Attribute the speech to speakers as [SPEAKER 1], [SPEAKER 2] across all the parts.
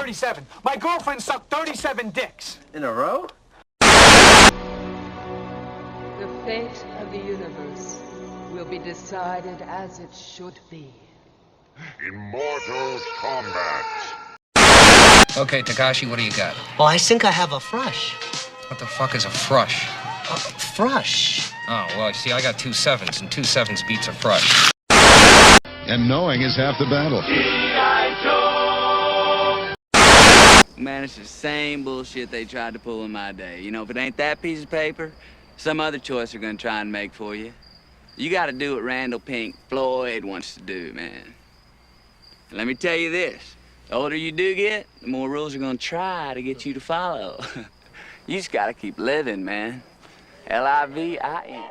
[SPEAKER 1] 37. My girlfriend sucked 37 dicks.
[SPEAKER 2] In a row?
[SPEAKER 3] The fate of the universe will be decided as it should be.
[SPEAKER 4] Immortal Combat.
[SPEAKER 5] Okay, Takashi, what do you got?
[SPEAKER 2] Well, I think I have a frush.
[SPEAKER 5] What the fuck is a frush?
[SPEAKER 2] Frush?
[SPEAKER 5] Oh, well, see, I got 2 7s, and 2 7s beats a frush.
[SPEAKER 4] And knowing is half the battle.
[SPEAKER 6] Man, it's the same bullshit they tried to pull in my day. You know, if it ain't that piece of paper, some other choice they're gonna try and make for you. You gotta do what Randall Pink Floyd wants to do, man. And let me tell you this, the older you do get, the more rules are gonna try to get you to follow. You just gotta keep living, man. L-I-V-I-N.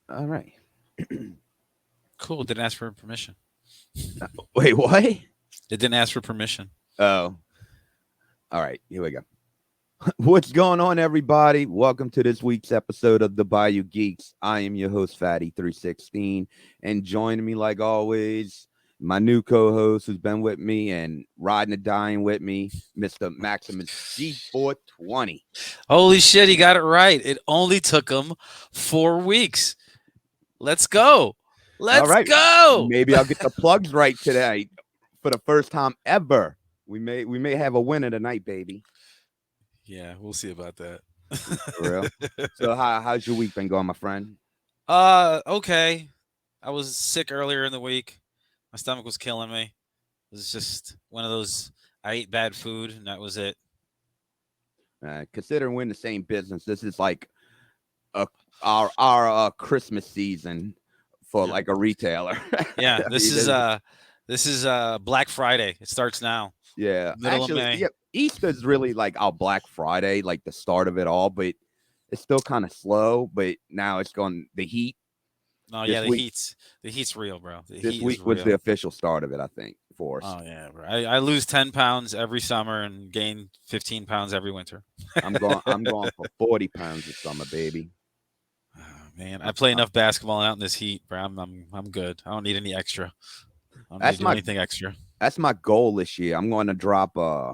[SPEAKER 7] All right.
[SPEAKER 8] Cool. Didn't ask for permission.
[SPEAKER 7] Wait, what?
[SPEAKER 8] It didn't ask for permission.
[SPEAKER 7] Oh. All right. Here we go. What's going on, everybody? Welcome to this week's episode of the Bayou Geeks. I am your host, Phatty316. And joining me, like always, my new co-host who's been with me and riding the dying with me, Mr. MaximusG420.
[SPEAKER 8] Holy shit, he got it right. It only took him 4 weeks. Let's go. Let's go.
[SPEAKER 7] Maybe I'll get the plugs right today for the first time ever. We may have a winner tonight, baby.
[SPEAKER 8] Yeah, we'll see about that.
[SPEAKER 7] For real. So how's your week been going, my friend?
[SPEAKER 8] Okay. I was sick earlier in the week. My stomach was killing me. It was just one of those, I ate bad food and that was it.
[SPEAKER 7] Considering we're in the same business, this is like our Christmas season for like a retailer.
[SPEAKER 8] Yeah, this is Black Friday. It starts now.
[SPEAKER 7] Yeah,
[SPEAKER 8] Middle of May.
[SPEAKER 7] Yeah, Easter's really like our Black Friday, like the start of it all, but it's still kind of slow. But now it's going the heat.
[SPEAKER 8] Oh yeah, the heat's real, bro.
[SPEAKER 7] This week was the official start of it, I think, for us.
[SPEAKER 8] Oh yeah, bro. I lose 10 pounds every summer and gain 15 pounds every winter.
[SPEAKER 7] I'm going for 40 pounds this summer, baby.
[SPEAKER 8] Oh, man, I play enough basketball out in this heat, bro. I'm good. I don't need any extra. I don't need anything extra.
[SPEAKER 7] That's my goal this year. I'm going to drop I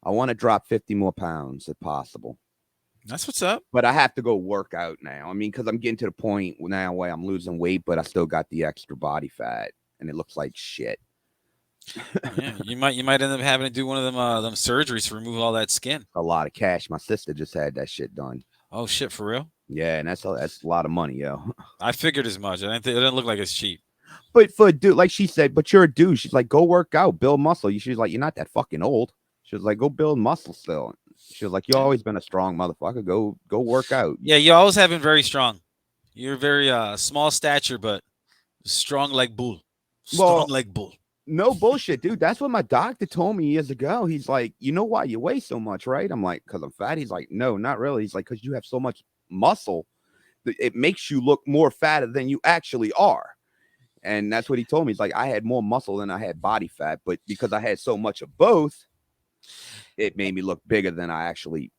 [SPEAKER 7] want to drop 50 more pounds if possible.
[SPEAKER 8] That's what's up.
[SPEAKER 7] But I have to go work out now. I mean, because I'm getting to the point now where I'm losing weight, but I still got the extra body fat, and it looks like shit.
[SPEAKER 8] Yeah, you might end up having to do one of them surgeries to remove all that skin.
[SPEAKER 7] A lot of cash. My sister just had that shit done.
[SPEAKER 8] Oh shit, for real?
[SPEAKER 7] Yeah, and that's a lot of money, yo.
[SPEAKER 8] I figured as much. It didn't look like it's cheap.
[SPEAKER 7] But for a dude, like she said, but you're a dude. She's like, go work out, build muscle. She's like, you're not that fucking old. She was like, go build muscle still. She was like, you've always been a strong motherfucker. Go work out.
[SPEAKER 8] Yeah, you always have been very strong. You're very small stature, but strong like bull. Strong like bull.
[SPEAKER 7] No bullshit, dude. That's what my doctor told me years ago. He's like, you know why you weigh so much, right? I'm like, because I'm fat. He's like, no, not really. He's like, because you have so much muscle, it makes you look more fatter than you actually are. And that's what he told me. He's like, I had more muscle than I had body fat, but because I had so much of both, it made me look bigger than I actually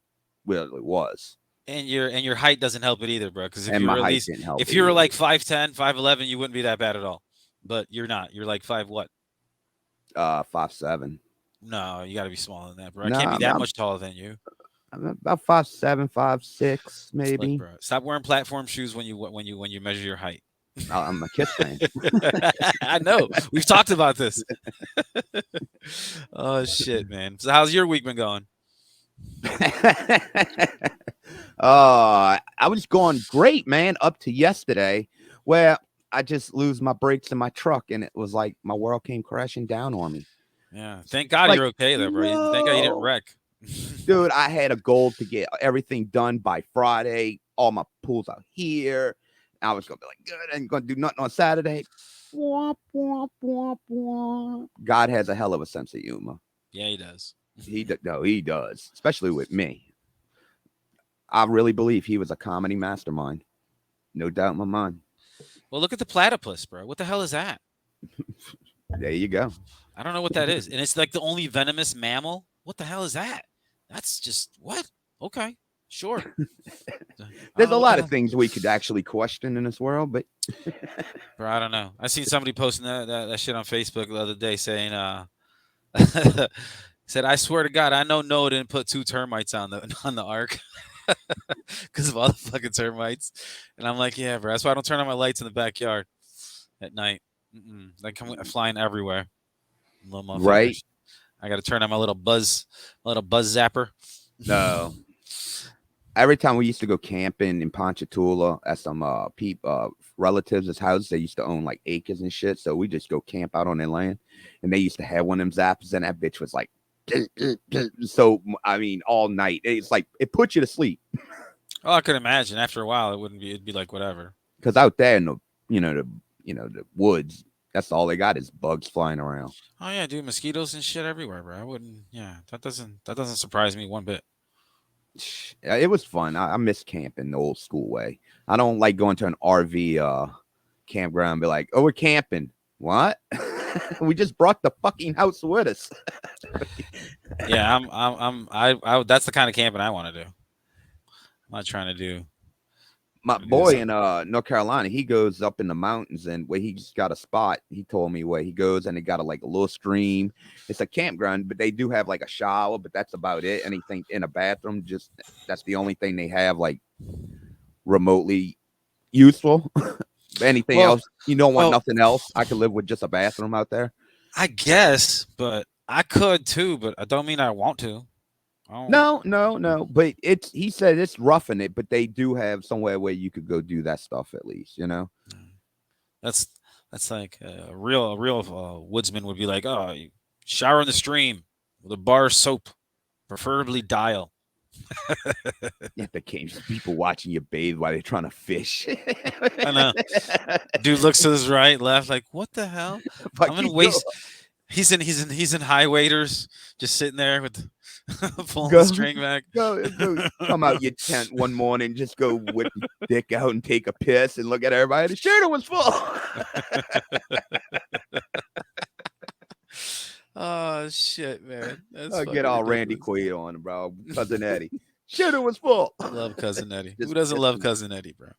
[SPEAKER 7] really was.
[SPEAKER 8] And your height doesn't help it either, bro. Because if you were like 5'10", 5'11", you wouldn't be that bad at all. But you're not. You're like 5 what?
[SPEAKER 7] 5'7".
[SPEAKER 8] No, you got to be smaller than that, bro. I can't be that much taller than you.
[SPEAKER 7] I'm about 5'7", 5'6", maybe.
[SPEAKER 8] Look, bro, stop wearing platform shoes when you measure your height.
[SPEAKER 7] I'm a Kiss fan.
[SPEAKER 8] I know. We've talked about this. Oh shit, man. So how's your week been going?
[SPEAKER 7] I was going great, man, up to yesterday, where I just lose my brakes in my truck, and it was like my world came crashing down on me.
[SPEAKER 8] Yeah, thank God you're okay though, bro. No. Thank God you didn't wreck.
[SPEAKER 7] Dude, I had a goal to get everything done by Friday. All my pools out here. I was gonna be like, good, I ain't gonna do nothing on Saturday. Womp, womp, womp, womp. God has a hell of a sense of humor.
[SPEAKER 8] Yeah, he does.
[SPEAKER 7] He does, especially with me. I really believe he was a comedy mastermind. No doubt in my mind.
[SPEAKER 8] Well, look at the platypus, bro. What the hell is that?
[SPEAKER 7] There you go.
[SPEAKER 8] I don't know what that is. And it's like the only venomous mammal. What the hell is that? That's just what? Okay, sure.
[SPEAKER 7] There's a lot of things we could actually question in this world, but
[SPEAKER 8] bro, I don't know. I seen somebody posting that shit on Facebook the other day saying, said, I swear to God, I know Noah didn't put 2 termites on the ark because of all the fucking termites. And I'm like, yeah, bro. That's why I don't turn on my lights in the backyard at night. They come flying everywhere. Little motherfuckers.
[SPEAKER 7] Right.
[SPEAKER 8] I got to turn on my little buzz zapper.
[SPEAKER 7] No. Every time we used to go camping in Ponchatoula at some relatives' house, they used to own like acres and shit. So we just go camp out on their land, and they used to have one of them zappers, and that bitch was like, so I mean, all night. It's like it puts you to sleep.
[SPEAKER 8] Oh, I could imagine. After a while, it'd be like whatever.
[SPEAKER 7] Because out there in the the woods, that's all they got is bugs flying around.
[SPEAKER 8] Oh yeah, dude, mosquitoes and shit everywhere, bro. I wouldn't. Yeah, that doesn't surprise me one bit.
[SPEAKER 7] It was fun. I miss camping the old school way. I don't like going to an RV campground and be like, oh, we're camping. What? We just brought the fucking house with us.
[SPEAKER 8] Yeah, I that's the kind of camping I want to do. I'm not trying to do.
[SPEAKER 7] My boy in North Carolina, he goes up in the mountains, and where he just got a spot. He told me where he goes, and they got a little stream. It's a campground, but they do have like a shower, but that's about it. Anything in a bathroom, just that's the only thing they have like remotely useful. Anything else, you don't want nothing else. I could live with just a bathroom out there.
[SPEAKER 8] I guess, but I could too, but I don't mean I want to.
[SPEAKER 7] No. But he said it's roughing it, but they do have somewhere where you could go do that stuff at least,
[SPEAKER 8] That's like a real woodsman would be like, oh, you shower in the stream with a bar of soap, preferably Dial.
[SPEAKER 7] Yeah, the games people watching you bathe while they're trying to fish.
[SPEAKER 8] I know. Dude looks to his right, left, like, what the hell? I'm in waist. He's in high waders, just sitting there with pulling the string back.
[SPEAKER 7] Go come out your tent one morning, just go whip your dick out and take a piss and look at everybody. The shirt was full.
[SPEAKER 8] Oh shit, man!
[SPEAKER 7] I'll get all Randy Quaid on, bro. Cousin Eddie. Shitter was full.
[SPEAKER 8] Love Cousin Eddie. Who doesn't love Cousin Eddie, bro?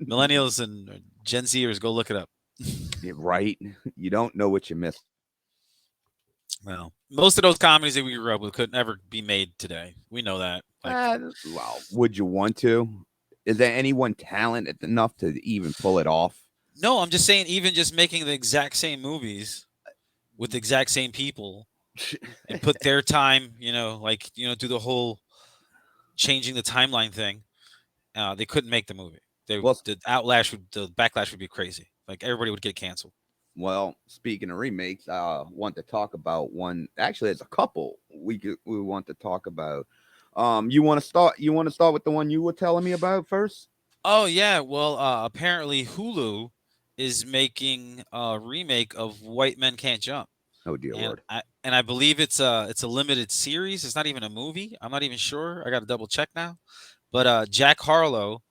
[SPEAKER 8] Millennials and Gen Zers, go look it up.
[SPEAKER 7] Yeah, right. You don't know what you missed.
[SPEAKER 8] Well, most of those comedies that we grew up with could never be made today. We know that.
[SPEAKER 7] Well, would you want to? Is there anyone talented enough to even pull it off?
[SPEAKER 8] No, I'm just saying, even just making the exact same movies with the exact same people and put their time, do the whole changing the timeline thing. They couldn't make the movie. The backlash would be crazy. Like everybody would get canceled.
[SPEAKER 7] Well, speaking of remakes, I want to talk about one. Actually, there's a couple we want to talk about. You want to start with the one you were telling me about first?
[SPEAKER 8] Oh yeah. Well, apparently Hulu is making a remake of White Men Can't Jump.
[SPEAKER 7] Oh dear Lord!
[SPEAKER 8] I believe it's a limited series. It's not even a movie. I'm not even sure. I got to double check now. But Jack Harlow,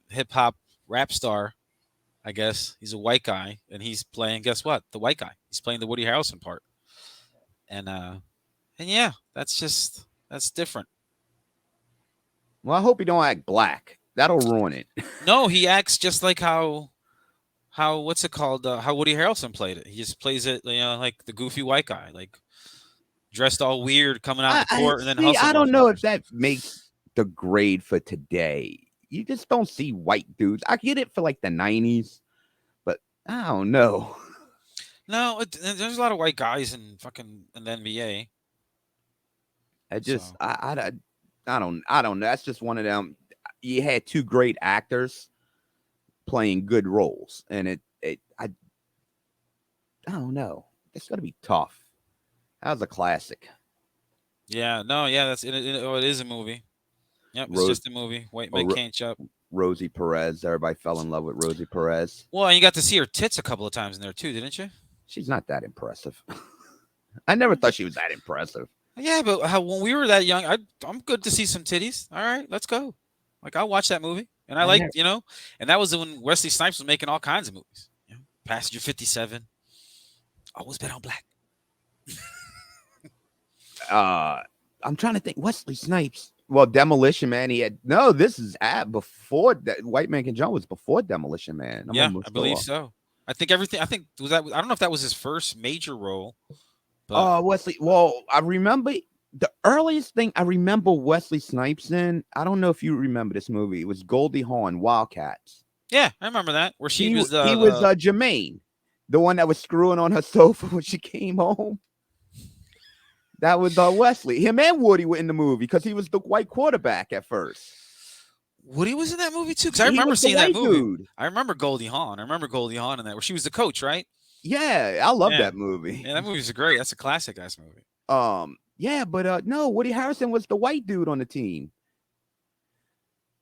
[SPEAKER 8] hip hop rap star, I guess he's a white guy, and he's playing. Guess what? The white guy. He's playing the Woody Harrelson part. And yeah, that's different.
[SPEAKER 7] Well, I hope he don't act black. That'll ruin it.
[SPEAKER 8] No, he acts just like how what's it called? How Woody Harrelson played it. He just plays it, like the goofy white guy, like dressed all weird, coming out of the court, and then hustle.
[SPEAKER 7] I don't know if that makes the grade for today. You just don't see white dudes. I get it for like the 90s, but I don't know.
[SPEAKER 8] No, there's a lot of white guys in the NBA.
[SPEAKER 7] I don't know. That's just one of them. You had two great actors playing good roles, and I don't know. It's gonna be tough. That was a classic.
[SPEAKER 8] Yeah, no, yeah, it is a movie. Yep, it's just a movie. White Men Can't Jump.
[SPEAKER 7] Rosie Perez. Everybody fell in love with Rosie Perez.
[SPEAKER 8] Well, and you got to see her tits a couple of times in there too, didn't you?
[SPEAKER 7] She's not that impressive. I never thought she was that impressive.
[SPEAKER 8] Yeah, but when we were that young, I'm good to see some titties. All right, let's go. Like I'll watch that movie, and I
[SPEAKER 7] I
[SPEAKER 8] liked,
[SPEAKER 7] never,
[SPEAKER 8] and that was when Wesley Snipes was making all kinds of movies. Passenger 57, Always Bet on Black.
[SPEAKER 7] I'm trying to think. Wesley Snipes. Well, Demolition Man. He had no. This is before that. White Man Can Jump was before Demolition Man. I'm
[SPEAKER 8] Yeah, I
[SPEAKER 7] almost
[SPEAKER 8] believe
[SPEAKER 7] sure.
[SPEAKER 8] so. I think everything. I think was that. I don't know if that was his first major role, but
[SPEAKER 7] Wesley. Well, I remember the earliest thing I remember Wesley Snipes in. I don't know if you remember this movie. It was Goldie Hawn, Wildcats.
[SPEAKER 8] yeah, I remember that where she was
[SPEAKER 7] He was Jermaine, the one that was screwing on her sofa when she came home. That was Wesley. Him and Woody were in the movie because he was the white quarterback at first.
[SPEAKER 8] Woody was in that movie too. Because I
[SPEAKER 7] He
[SPEAKER 8] remember
[SPEAKER 7] was the
[SPEAKER 8] seeing that
[SPEAKER 7] white
[SPEAKER 8] movie.
[SPEAKER 7] dude.
[SPEAKER 8] I remember Goldie Hawn. I remember Goldie Hawn in that where she was the coach, right?
[SPEAKER 7] Yeah, I love
[SPEAKER 8] Yeah.
[SPEAKER 7] that movie.
[SPEAKER 8] Yeah, that movie's great. That's a classic ass movie.
[SPEAKER 7] Yeah, but no, Woody Harrelson was the white dude on the team.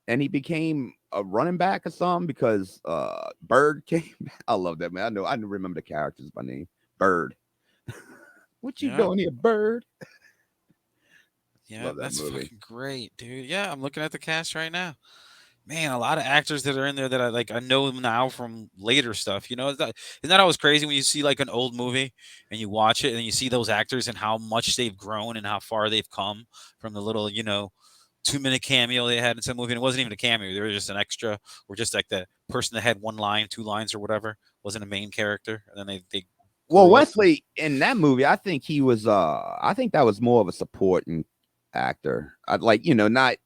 [SPEAKER 7] And he became a running back or something because Bird came. I love that, man. I remember the characters by name. Bird. What you doing here, Bird?
[SPEAKER 8] Yeah,
[SPEAKER 7] Love that
[SPEAKER 8] that's
[SPEAKER 7] movie.
[SPEAKER 8] fucking great, dude. Yeah, I'm looking at the cast right now. Man, a lot of actors that are in there that I know them now from later stuff. Isn't that always crazy when you see like an old movie and you watch it and you see those actors and how much they've grown and how far they've come from the little, 2-minute cameo they had in some movie. And it wasn't even a cameo; they were just an extra, or just like the person that had one line, 2 lines, or whatever, wasn't a main character. And then they
[SPEAKER 7] Well,
[SPEAKER 8] grew up.
[SPEAKER 7] Wesley in that movie, I think he was. I think that was more of a supporting actor. I'd not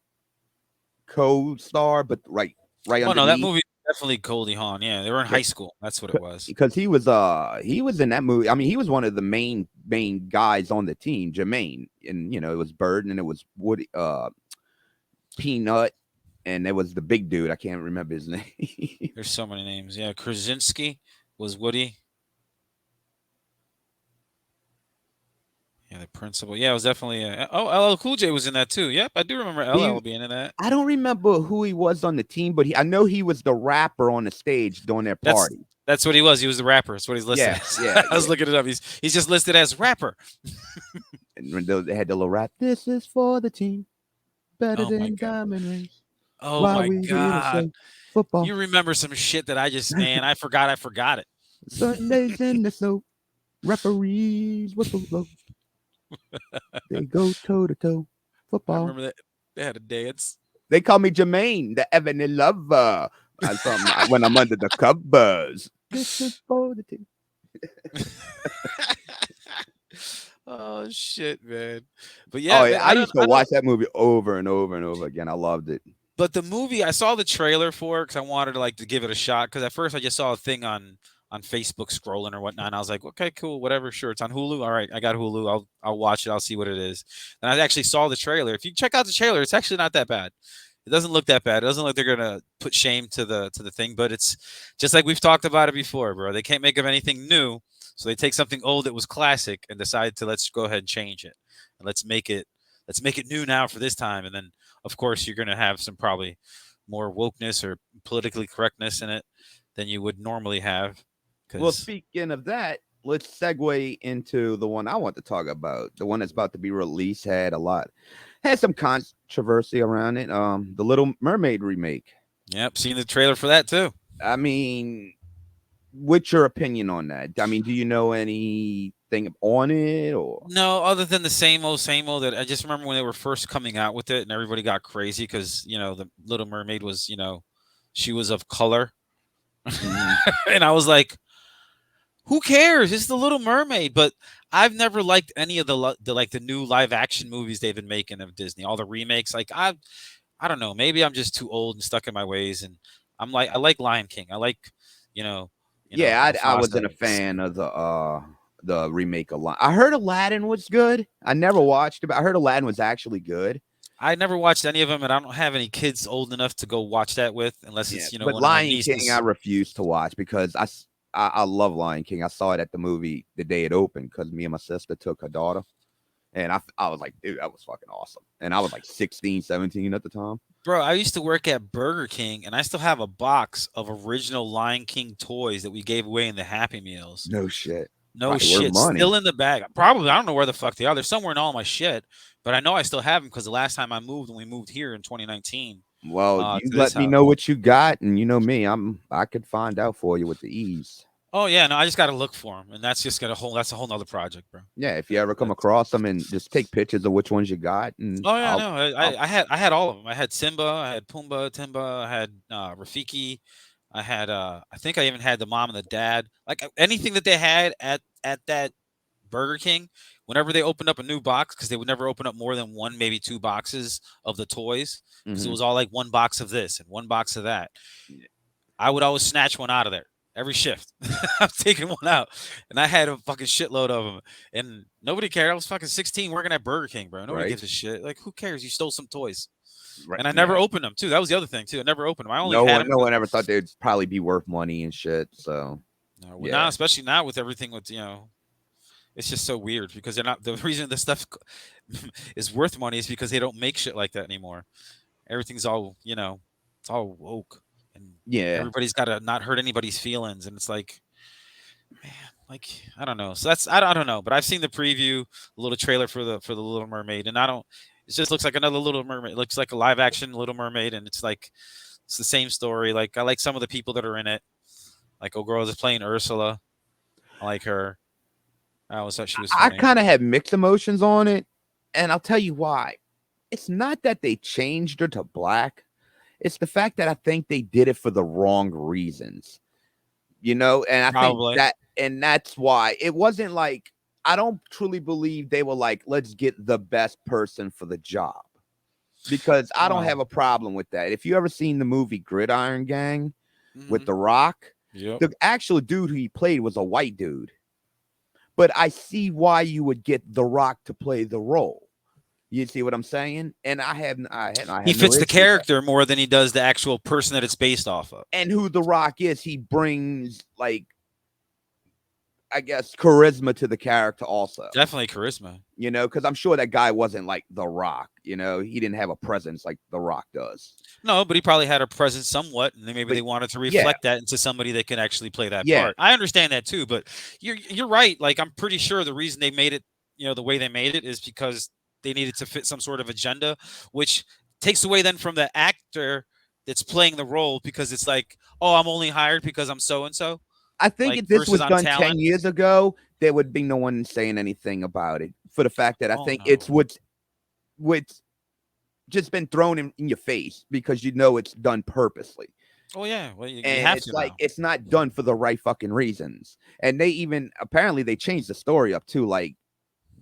[SPEAKER 7] co-star, but right.
[SPEAKER 8] Oh no, that movie definitely Goldie Hawn. Yeah, they were in high school. That's what it was.
[SPEAKER 7] Because he was in that movie. I mean, he was one of the main guys on the team, Jermaine, and it was Bird and it was Woody, Peanut, and there was the big dude. I can't remember his name.
[SPEAKER 8] There's so many names. Yeah, Krasinski was Woody. Yeah, the principal. Yeah, it was definitely. LL Cool J was in that too. Yep, I do remember LL being in that.
[SPEAKER 7] I don't remember who he was on the team, but I know he was the rapper on the stage during their party.
[SPEAKER 8] That's what he was. He was the rapper. That's what he's listed as.
[SPEAKER 7] Yeah.
[SPEAKER 8] I was looking it up. He's just listed as rapper.
[SPEAKER 7] And when they had the little rap, this is for the team, better than diamond rings.
[SPEAKER 8] Oh my God! Football. You remember some shit that I just I forgot it.
[SPEAKER 7] Sundays in the snow, referees whistle blow. They go toe to toe. Football.
[SPEAKER 8] I remember that they had a dance.
[SPEAKER 7] They call me Jermaine, the Ebony Lover. When I'm under the covers. This is for the team.
[SPEAKER 8] Oh shit, man! But yeah,
[SPEAKER 7] I used to watch that movie over and over and over again. I loved it.
[SPEAKER 8] But the movie, I saw the trailer for it because I wanted to give it a shot. Because at first I just saw a thing on Facebook scrolling or whatnot, and I was like, okay, cool, whatever, sure. It's on Hulu. All right, I got Hulu. I'll watch it. I'll see what it is. And I actually saw the trailer. If you check out the trailer, it's actually not that bad. It doesn't look that bad. It doesn't look they're gonna put shame to the thing, but it's just like we've talked about it before, bro. They can't make up anything new, so they take something old that was classic and decide to let's go ahead and change it. And let's make it new now for this time. And then of course you're gonna have some probably more wokeness or politically correctness in it than you would normally have.
[SPEAKER 7] Well, speaking of that, let's segue into the one I want to talk about. The one that's about to be released had some controversy around it. The Little Mermaid remake.
[SPEAKER 8] Yep, seen the trailer for that too.
[SPEAKER 7] I mean, what's your opinion on that? I mean, do you know anything on it or
[SPEAKER 8] no? Other than the same old that I just remember when they were first coming out with it, and everybody got crazy because the Little Mermaid was she was of color, and I was like, who cares? It's the Little Mermaid. But I've never liked any of the new live action movies they've been making of Disney. All the remakes. Like I don't know. Maybe I'm just too old and stuck in my ways. And I like Lion King. I like
[SPEAKER 7] I wasn't a fan of the remake of Aladdin. I heard Aladdin was good. I never watched it, but I heard Aladdin was actually good.
[SPEAKER 8] I never watched any of them, and I don't have any kids old enough to go watch that with, unless it's
[SPEAKER 7] But Lion King, I refuse to watch because I love Lion King. I saw it at the movie the day it opened because me and my sister took her daughter. And I was like, dude, that was fucking awesome. And I was like 16, 17 at the time.
[SPEAKER 8] Bro, I used to work at Burger King, and I still have a box of original Lion King toys that we gave away in the Happy Meals.
[SPEAKER 7] No shit.
[SPEAKER 8] No
[SPEAKER 7] Probably worth
[SPEAKER 8] shit.
[SPEAKER 7] money.
[SPEAKER 8] Still in the bag. Probably. I don't know where the fuck they are. They're somewhere in all my shit. But I know I still have them because the last time I moved, when we moved here in 2019.
[SPEAKER 7] Well,
[SPEAKER 8] to
[SPEAKER 7] you
[SPEAKER 8] this
[SPEAKER 7] let me
[SPEAKER 8] house.
[SPEAKER 7] know what you got, and you know me, I could find out for you with the ease.
[SPEAKER 8] Oh yeah, no, I just got to look for them, and that's just that's a whole nother project, bro.
[SPEAKER 7] Yeah, if you ever come across them, and just take pictures of which ones you got, and
[SPEAKER 8] Oh yeah, no, I had all of them. I had Simba, I had Pumbaa, Timba, I had Rafiki, I had I think I even had the mom and the dad. Like anything that they had at that Burger King, whenever they opened up a new box, because they would never open up more than one, maybe two boxes of the toys, because it was all like one box of this and one box of that. I would always snatch one out of there every shift. I'm taking one out, and I had a fucking shitload of them, and nobody cared. I was fucking 16 working at Burger King, bro. Nobody
[SPEAKER 7] Right.
[SPEAKER 8] gives a shit. Like, who cares? You stole some toys,
[SPEAKER 7] Right,
[SPEAKER 8] and I never
[SPEAKER 7] yeah.
[SPEAKER 8] opened them too. That was the other thing too. I never opened them. I only
[SPEAKER 7] no
[SPEAKER 8] had
[SPEAKER 7] one,
[SPEAKER 8] them.
[SPEAKER 7] no one ever thought they'd probably be worth money and shit. So
[SPEAKER 8] No,
[SPEAKER 7] yeah.
[SPEAKER 8] now, especially now with everything with it's just so weird because they're not. The reason this stuff is worth money is because they don't make shit like that anymore. Everything's all it's all woke, and
[SPEAKER 7] Yeah.
[SPEAKER 8] everybody's got to not hurt anybody's feelings, and it's like, man, like I don't know. So I don't know, but I've seen the preview, a little trailer for the Little Mermaid, and I don't. It just looks like another Little Mermaid. It looks like a live action Little Mermaid, and it's like it's the same story. Like I like some of the people that are in it. Like a girl that's playing Ursula. I like her. I always thought she was
[SPEAKER 7] I
[SPEAKER 8] funny.
[SPEAKER 7] kind of had mixed emotions on it, and I'll tell you why. It's not that they changed her to black. It's the fact that I think they did it for the wrong reasons. And I
[SPEAKER 8] Probably.
[SPEAKER 7] think that's why it wasn't like, I don't truly believe they were like, let's get the best person for the job, because I don't
[SPEAKER 8] Wow.
[SPEAKER 7] have a problem with that. If you ever seen the movie Gridiron Gang with
[SPEAKER 8] Mhm.
[SPEAKER 7] The Rock,
[SPEAKER 8] Yep.
[SPEAKER 7] the actual dude who he played was a white dude. But I see why you would get The Rock to play the role. You see what I'm saying? And I have
[SPEAKER 8] He
[SPEAKER 7] no
[SPEAKER 8] fits
[SPEAKER 7] issue
[SPEAKER 8] the
[SPEAKER 7] with that.
[SPEAKER 8] character more than he does the actual person that it's based off of.
[SPEAKER 7] And who The Rock is, he brings, like, I guess, charisma to the character also.
[SPEAKER 8] Definitely charisma.
[SPEAKER 7] Because I'm sure that guy wasn't like The Rock. He didn't have a presence like The Rock does.
[SPEAKER 8] No, but he probably had a presence somewhat, and maybe they wanted to reflect that into somebody that can actually play that part. I understand that too, but you're right. Like I'm pretty sure the reason they made it, the way they made it is because they needed to fit some sort of agenda, which takes away then from the actor that's playing the role, because it's like, oh, I'm only hired because I'm so and so.
[SPEAKER 7] I think
[SPEAKER 8] Like,
[SPEAKER 7] if this was
[SPEAKER 8] versus on
[SPEAKER 7] done
[SPEAKER 8] talent.
[SPEAKER 7] 10 years ago, there would be no one saying anything about it, for the fact that I think it's what's just been thrown in your face, because it's done purposely.
[SPEAKER 8] Oh yeah, well you
[SPEAKER 7] And
[SPEAKER 8] have
[SPEAKER 7] it's
[SPEAKER 8] to
[SPEAKER 7] like
[SPEAKER 8] now.
[SPEAKER 7] it's not done for the right fucking reasons. And they even apparently they changed the story up too. Like,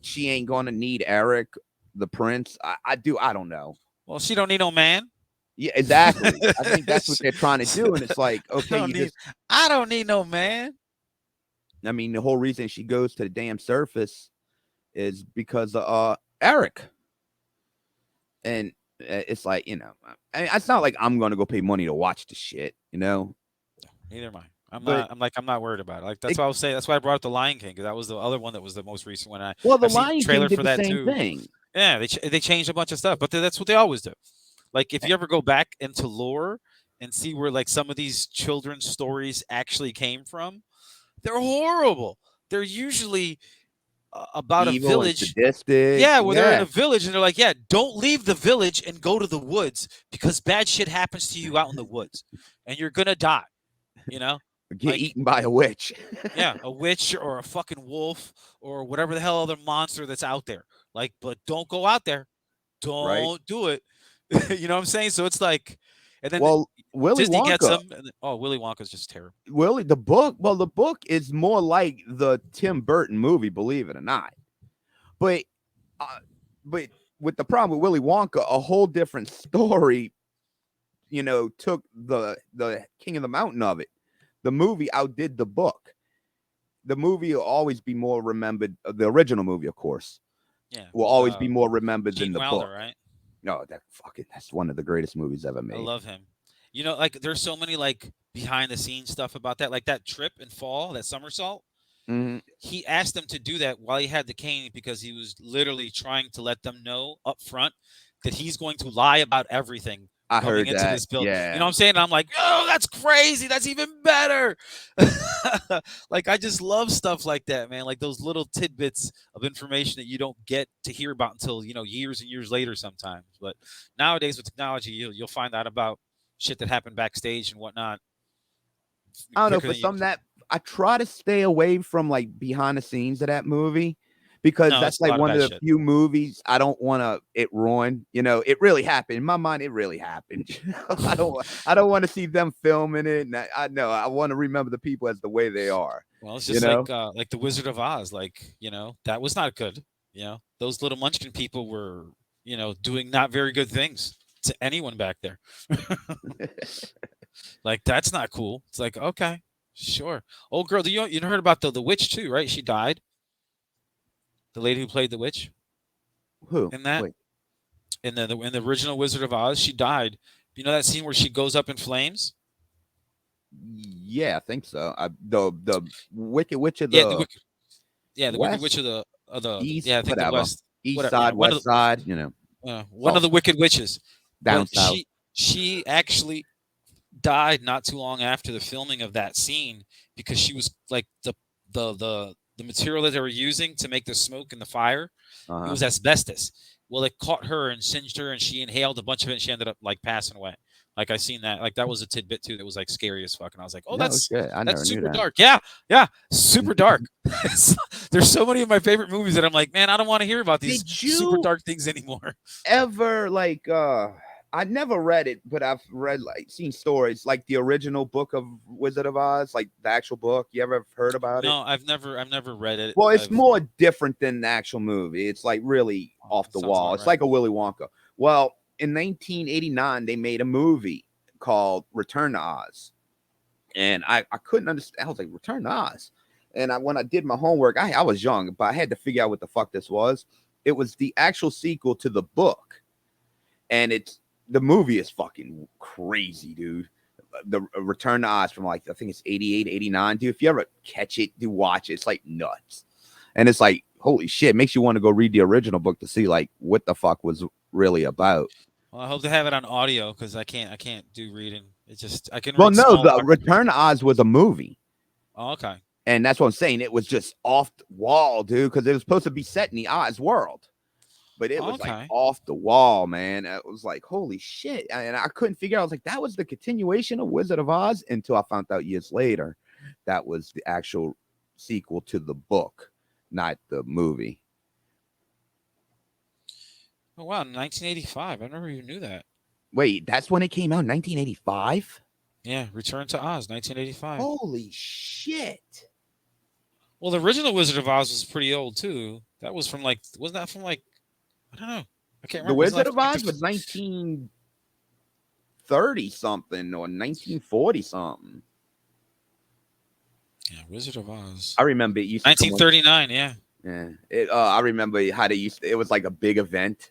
[SPEAKER 7] she ain't gonna need Eric, the prince. I don't know.
[SPEAKER 8] Well, she don't need no man.
[SPEAKER 7] Yeah, exactly. I think that's what they're trying to do. And it's like, okay,
[SPEAKER 8] I don't need no man.
[SPEAKER 7] I mean, the whole reason she goes to the damn surface is because of Eric. And it's like, it's not like I'm gonna go pay money to watch the shit,
[SPEAKER 8] Neither am I. I'm not worried about it. Like that's why I was saying. That's why I brought up the Lion King, because that was the other one that was the most recent one.
[SPEAKER 7] The
[SPEAKER 8] I've seen
[SPEAKER 7] Lion
[SPEAKER 8] trailer
[SPEAKER 7] King did
[SPEAKER 8] for
[SPEAKER 7] the
[SPEAKER 8] that
[SPEAKER 7] same
[SPEAKER 8] too.
[SPEAKER 7] thing.
[SPEAKER 8] Yeah, they changed a bunch of stuff, but that's what they always do. Like if you ever go back into lore and see where like some of these children's stories actually came from, they're horrible. They're usually about
[SPEAKER 7] Evil
[SPEAKER 8] a village.
[SPEAKER 7] sadistic.
[SPEAKER 8] Yeah, where they're in a village and they're like, yeah, don't leave the village and go to the woods because bad shit happens to you out in the woods and you're gonna die.
[SPEAKER 7] Get eaten by a witch.
[SPEAKER 8] Yeah, a witch or a fucking wolf or whatever the hell other monster that's out there. Like, but don't go out there. Don't do it. You know what I'm saying? So it's like, and then
[SPEAKER 7] Willy
[SPEAKER 8] Disney
[SPEAKER 7] Wonka.
[SPEAKER 8] gets them. And Willy Wonka's just terrible.
[SPEAKER 7] The book is more like the Tim Burton movie, believe it or not. But with the problem with Willy Wonka, a whole different story, took the King of the Mountain of it. The movie outdid the book. The movie will always be more remembered. The original movie, of course, will always be more remembered than the book.
[SPEAKER 8] Right?
[SPEAKER 7] No, that's one of the greatest movies ever made.
[SPEAKER 8] I love him. Like there's so many like behind the scenes stuff about that, like that trip and fall, that somersault.
[SPEAKER 7] Mm-hmm.
[SPEAKER 8] He asked them to do that while he had the cane because he was literally trying to let them know up front that he's going to lie about everything
[SPEAKER 7] I
[SPEAKER 8] coming
[SPEAKER 7] heard
[SPEAKER 8] into
[SPEAKER 7] that.
[SPEAKER 8] this build.
[SPEAKER 7] Yeah.
[SPEAKER 8] You know what I'm saying? I'm like, oh, that's crazy. That's even better. Like, I just love stuff like that, man. Like those little tidbits of information that you don't get to hear about until, years and years later sometimes. But nowadays with technology, you'll find out about shit that happened backstage and whatnot.
[SPEAKER 7] I don't know,
[SPEAKER 8] quicker
[SPEAKER 7] for
[SPEAKER 8] than you.
[SPEAKER 7] some that I try to stay away from like behind the scenes of that movie because
[SPEAKER 8] No,
[SPEAKER 7] that's
[SPEAKER 8] it's a
[SPEAKER 7] like
[SPEAKER 8] lot of
[SPEAKER 7] one of
[SPEAKER 8] bad
[SPEAKER 7] the
[SPEAKER 8] shit.
[SPEAKER 7] few movies I don't want to it ruin. It really happened. In my mind, it really happened. I don't want to see them filming it. And I know I want to remember the people as the way they are.
[SPEAKER 8] Well, it's just like the Wizard of Oz. Like, that was not good. Those little munchkin people were, doing not very good things to anyone back there. Like, that's not cool. It's like, okay, sure. Old girl, you heard about the witch too, right? She died. The lady who played the witch
[SPEAKER 7] Who?
[SPEAKER 8] in that
[SPEAKER 7] Wait.
[SPEAKER 8] in the original Wizard of Oz, she died. You know that scene where she goes up in flames?
[SPEAKER 7] Yeah, I think so. The Wicked Witch of the
[SPEAKER 8] Yeah, the Wicked
[SPEAKER 7] West?
[SPEAKER 8] Witch of the
[SPEAKER 7] East,
[SPEAKER 8] yeah, I think the
[SPEAKER 7] whatever.
[SPEAKER 8] West.
[SPEAKER 7] East
[SPEAKER 8] Whatever,
[SPEAKER 7] side,
[SPEAKER 8] one of
[SPEAKER 7] west side,
[SPEAKER 8] one of the Wicked Witches.
[SPEAKER 7] down
[SPEAKER 8] But
[SPEAKER 7] south.
[SPEAKER 8] she actually died not too long after the filming of that scene because she was like the material that they were using to make the smoke and the fire, it was asbestos. Well, it caught her and singed her, and she inhaled a bunch of it, and she ended up like passing away. Like, I seen that. Like, that was a tidbit too that was like scary as fuck. And I was like, oh,
[SPEAKER 7] No
[SPEAKER 8] that's
[SPEAKER 7] shit. I never knew
[SPEAKER 8] super
[SPEAKER 7] that.
[SPEAKER 8] dark. Yeah, super dark. There's so many of my favorite movies that I'm like, man, I don't want to hear about these super dark things anymore.
[SPEAKER 7] Ever like I never read it, but I've read seen stories like the original book of Wizard of Oz, like the actual book. You ever heard about it?
[SPEAKER 8] No, I've never read it.
[SPEAKER 7] Well, it's more different than the actual movie. It's like really off the wall. It's like a Willy Wonka. Well, in 1989, they made a movie called Return to Oz, and I couldn't understand. I was like, Return to Oz, and when I did my homework, I was young, but I had to figure out what the fuck this was. It was the actual sequel to the book, and the movie is fucking crazy, dude. The Return to Oz from like, I think it's 88, 89. Dude, if you ever catch it, do watch it. It's like nuts. And it's like, holy shit, makes you want to go read the original book to see like what the fuck was really about.
[SPEAKER 8] Well, I hope to have it on audio because I can't do reading. It's just I can.
[SPEAKER 7] Well,
[SPEAKER 8] read
[SPEAKER 7] no,
[SPEAKER 8] small
[SPEAKER 7] the
[SPEAKER 8] parts.
[SPEAKER 7] Return to Oz was a movie.
[SPEAKER 8] Oh, okay.
[SPEAKER 7] And that's what I'm saying. It was just off the wall, dude, because it was supposed to be set in the Oz world. But it was like off the wall, man. It was like, holy shit. And I couldn't figure out. I was like, that was the continuation of Wizard of Oz until I found out years later that was the actual sequel to the book, not the movie.
[SPEAKER 8] Oh, wow. 1985. I never even knew that.
[SPEAKER 7] Wait, that's when it came out, 1985?
[SPEAKER 8] Yeah, Return to Oz, 1985.
[SPEAKER 7] Holy shit.
[SPEAKER 8] Well, the original Wizard of Oz was pretty old, too. That was from like, wasn't that from like, I don't know. I can't remember.
[SPEAKER 7] The Wizard of Oz was 1930 something or 1940 something.
[SPEAKER 8] Yeah, Wizard of Oz.
[SPEAKER 7] I remember it used to
[SPEAKER 8] 1939, yeah.
[SPEAKER 7] Yeah. I remember how they it was like a big event.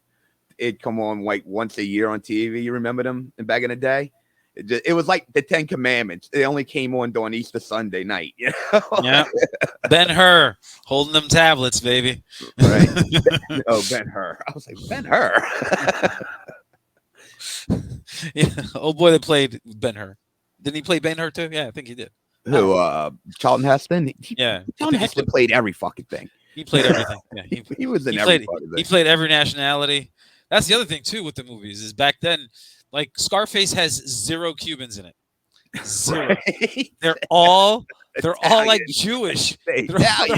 [SPEAKER 7] It'd come on like once a year on TV. You remember them back in the day? It was like the 10 Commandments. It only came on during Easter Sunday night. You know?
[SPEAKER 8] Yeah. Ben-Hur holding them tablets, baby.
[SPEAKER 7] Right. Oh, Ben-Hur. I was like, Ben-Hur.
[SPEAKER 8] Yeah. Old boy that played Ben-Hur. Didn't he play Ben-Hur too? Yeah, I think he did.
[SPEAKER 7] Who? Charlton Heston?
[SPEAKER 8] Yeah.
[SPEAKER 7] Charlton Heston played every fucking thing.
[SPEAKER 8] He played everything. Yeah,
[SPEAKER 7] he was in
[SPEAKER 8] he
[SPEAKER 7] every
[SPEAKER 8] played, he played every nationality. That's the other thing too with the movies is back then, like Scarface has 0 Cubans in it. 0.
[SPEAKER 7] Right?
[SPEAKER 8] They're all like Jewish. They're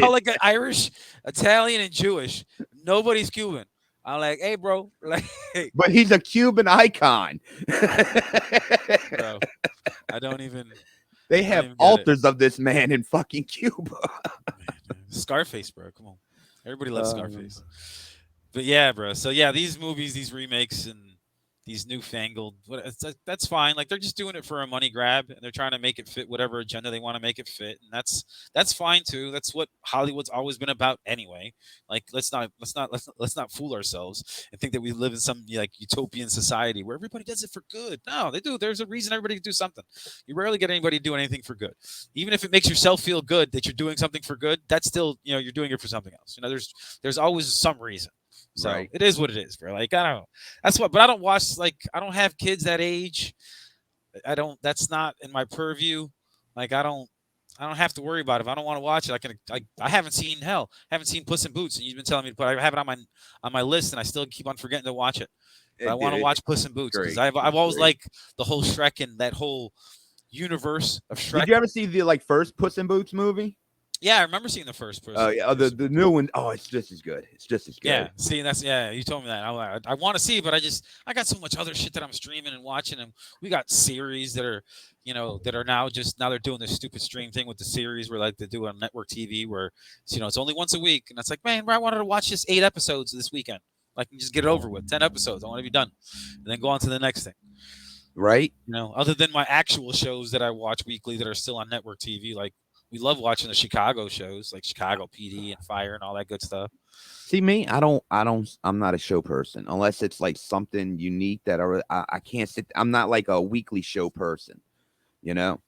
[SPEAKER 8] all like Irish, Italian, and Jewish. Nobody's Cuban. I'm like, hey, bro. Like, hey.
[SPEAKER 7] But he's a Cuban icon.
[SPEAKER 8] Bro, I don't even.
[SPEAKER 7] They have altars of this man in fucking Cuba.
[SPEAKER 8] Man, Scarface, bro. Come on. Everybody loves Scarface. But yeah, bro. So yeah, these movies, these remakes, and these newfangled, that's fine. Like they're just doing it for a money grab, and they're trying to make it fit whatever agenda they want to make it fit, and that's fine too. That's what Hollywood's always been about anyway. Like let's not fool ourselves and think that we live in some like utopian society where everybody does it for good. No, they do. There's a reason everybody can do something. You rarely get anybody to do anything for good, even if it makes yourself feel good that you're doing something for good. That's still you're doing it for something else. There's always some reason. So
[SPEAKER 7] Right.
[SPEAKER 8] it is what it is, bro. Like I don't. That's what. But I don't watch. Like I don't have kids that age. I don't. That's not in my purview. Like I don't have to worry about it. If I don't want to watch it, I can. I haven't seen Puss in Boots, and you've been telling me to put. I have it on my list, and I still keep on forgetting to watch it. But I want to watch Puss in Boots because I've always liked the whole Shrek and that whole universe of Shrek.
[SPEAKER 7] Did you ever see the first Puss in Boots movie?
[SPEAKER 8] Yeah, I remember seeing the first person.
[SPEAKER 7] Oh yeah, the new one. Oh, it's just as good. It's just as good.
[SPEAKER 8] Yeah, see, you told me that. I want to see, but I got so much other shit that I'm streaming and watching, and we got series that are, that are now they're doing this stupid stream thing with the series where like they do it on network TV where it's only once a week, and it's like, man, I wanted to watch just 8 episodes this weekend. Like, just get it over with. 10 episodes. I want to be done, and then go on to the next thing.
[SPEAKER 7] Right.
[SPEAKER 8] Other than my actual shows that I watch weekly that are still on network TV, like. We love watching the Chicago shows, like Chicago PD and Fire and all that good stuff.
[SPEAKER 7] See me, I'm not a show person unless it's like something unique that I can't sit. I'm not like a weekly show person,
[SPEAKER 8] Yeah, no,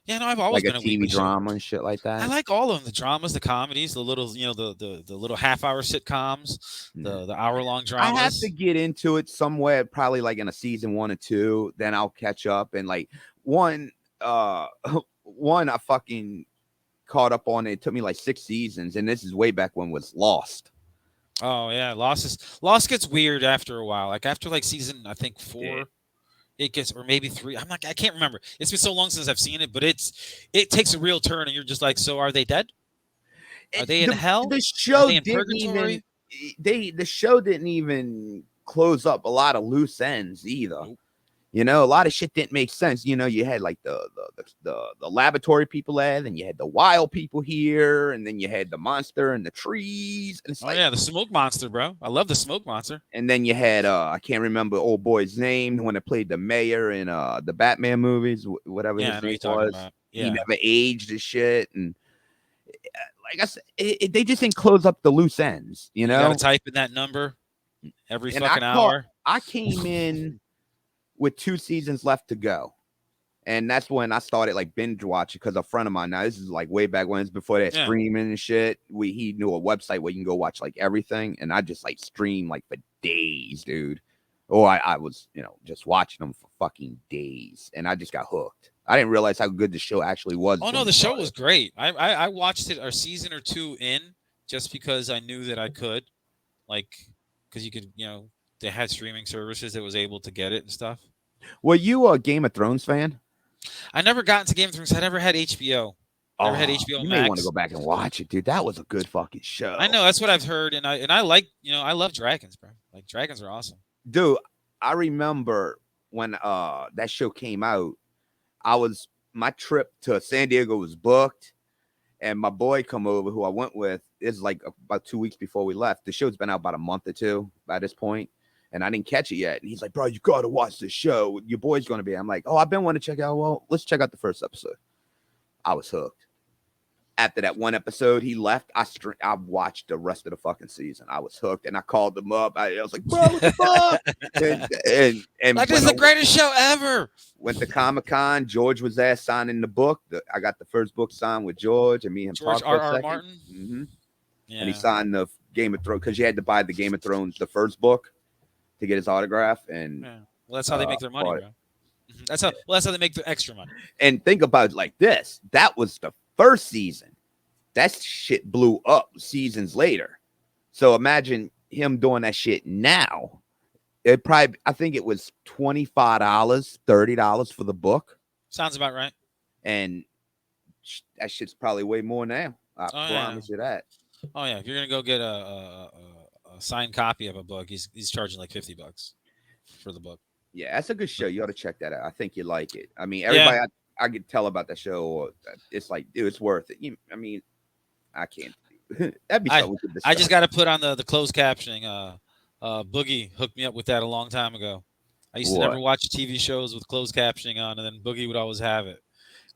[SPEAKER 8] I've always
[SPEAKER 7] like
[SPEAKER 8] been
[SPEAKER 7] a TV drama and shit like that.
[SPEAKER 8] I like all of them, the dramas, the comedies, the little, the little half-hour sitcoms, the hour-long dramas.
[SPEAKER 7] I have to get into it somewhere, probably like in a season 1 or 2. Then I'll catch up and like one I fucking caught up on. It took me like 6 seasons, and this is way back when it was Lost.
[SPEAKER 8] Oh yeah, Lost gets weird after a while. Like after like season, I think 4, it gets, or maybe 3. I can't remember. It's been so long since I've seen it, but it takes a real turn, and you're just like, so are they dead? Are they in hell?
[SPEAKER 7] The show
[SPEAKER 8] in
[SPEAKER 7] didn't
[SPEAKER 8] purgatory?
[SPEAKER 7] the show didn't even close up a lot of loose ends either. Nope. A lot of shit didn't make sense. You had like the laboratory people there, then you had the wild people here, and then you had the monster in the trees. And it's
[SPEAKER 8] the smoke monster, bro. I love the smoke monster.
[SPEAKER 7] And then you had I can't remember old boy's name when it played the mayor in the Batman movies, whatever his name was. Yeah. He never aged and shit, and like I said, they just didn't close up the loose ends. You
[SPEAKER 8] gotta type in that number every fucking hour.
[SPEAKER 7] I came in with 2 seasons left to go, and that's when I started like binge watching because a friend of mine. Now this is like way back when, it's before that streaming and shit. He knew a website where you can go watch like everything, and I just like streamed like for days, dude. Or I was just watching them for fucking days, and I just got hooked. I didn't realize how good the show actually was.
[SPEAKER 8] Oh no, the show was great. I watched it a season or 2 in just because I knew that I could, like, because you could they had streaming services that was able to get it and stuff.
[SPEAKER 7] Were you a Game of Thrones fan?
[SPEAKER 8] I never got into Game of Thrones. I never had HBO. Never had HBO
[SPEAKER 7] you
[SPEAKER 8] Max.
[SPEAKER 7] May want to go back and watch it, dude. That was a good fucking show.
[SPEAKER 8] I know, that's what I've heard, and I like, I love dragons, bro. Like dragons are awesome.
[SPEAKER 7] Dude, I remember when that show came out, my trip to San Diego was booked, and my boy come over who I went with. It's like about 2 weeks before we left. The show's been out about a month or 2 by this point. And I didn't catch it yet. And he's like, bro, you got to watch this show. Your boy's going to be. I'm like, oh, I've been wanting to check out. Well, let's check out the first episode. I was hooked. After that one episode, he left. I watched the rest of the fucking season. I was hooked. And I called him up. I was like, bro, what the fuck? and
[SPEAKER 8] like, this is the greatest show ever.
[SPEAKER 7] Went to Comic-Con. George was there signing the book. I got the first book signed with George. And me and him
[SPEAKER 8] George R.R. Martin.
[SPEAKER 7] Mm-hmm. Yeah. And he signed the Game of Thrones because you had to buy the Game of Thrones, the first book, to get his autograph. And
[SPEAKER 8] well, that's how they make their money, bro. That's how they make the extra money.
[SPEAKER 7] And think about it like this. That was the first season. That shit blew up seasons later. So imagine him doing that shit now. I think it was $25, $30 for the book.
[SPEAKER 8] Sounds about right.
[SPEAKER 7] And that shit's probably way more now. I promise you that.
[SPEAKER 8] Oh yeah, if you're gonna go get a signed copy of a book, he's charging like $50 for the book.
[SPEAKER 7] Yeah, that's a good show. You ought to check that out. I think you like it. I mean, everybody I could tell about that show, it's like, dude, it's worth it. I mean, I can't. That'd be something we could discuss.
[SPEAKER 8] I just got to put on the closed captioning. Boogie hooked me up with that a long time ago. I used to never watch TV shows with closed captioning on, and then Boogie would always have it.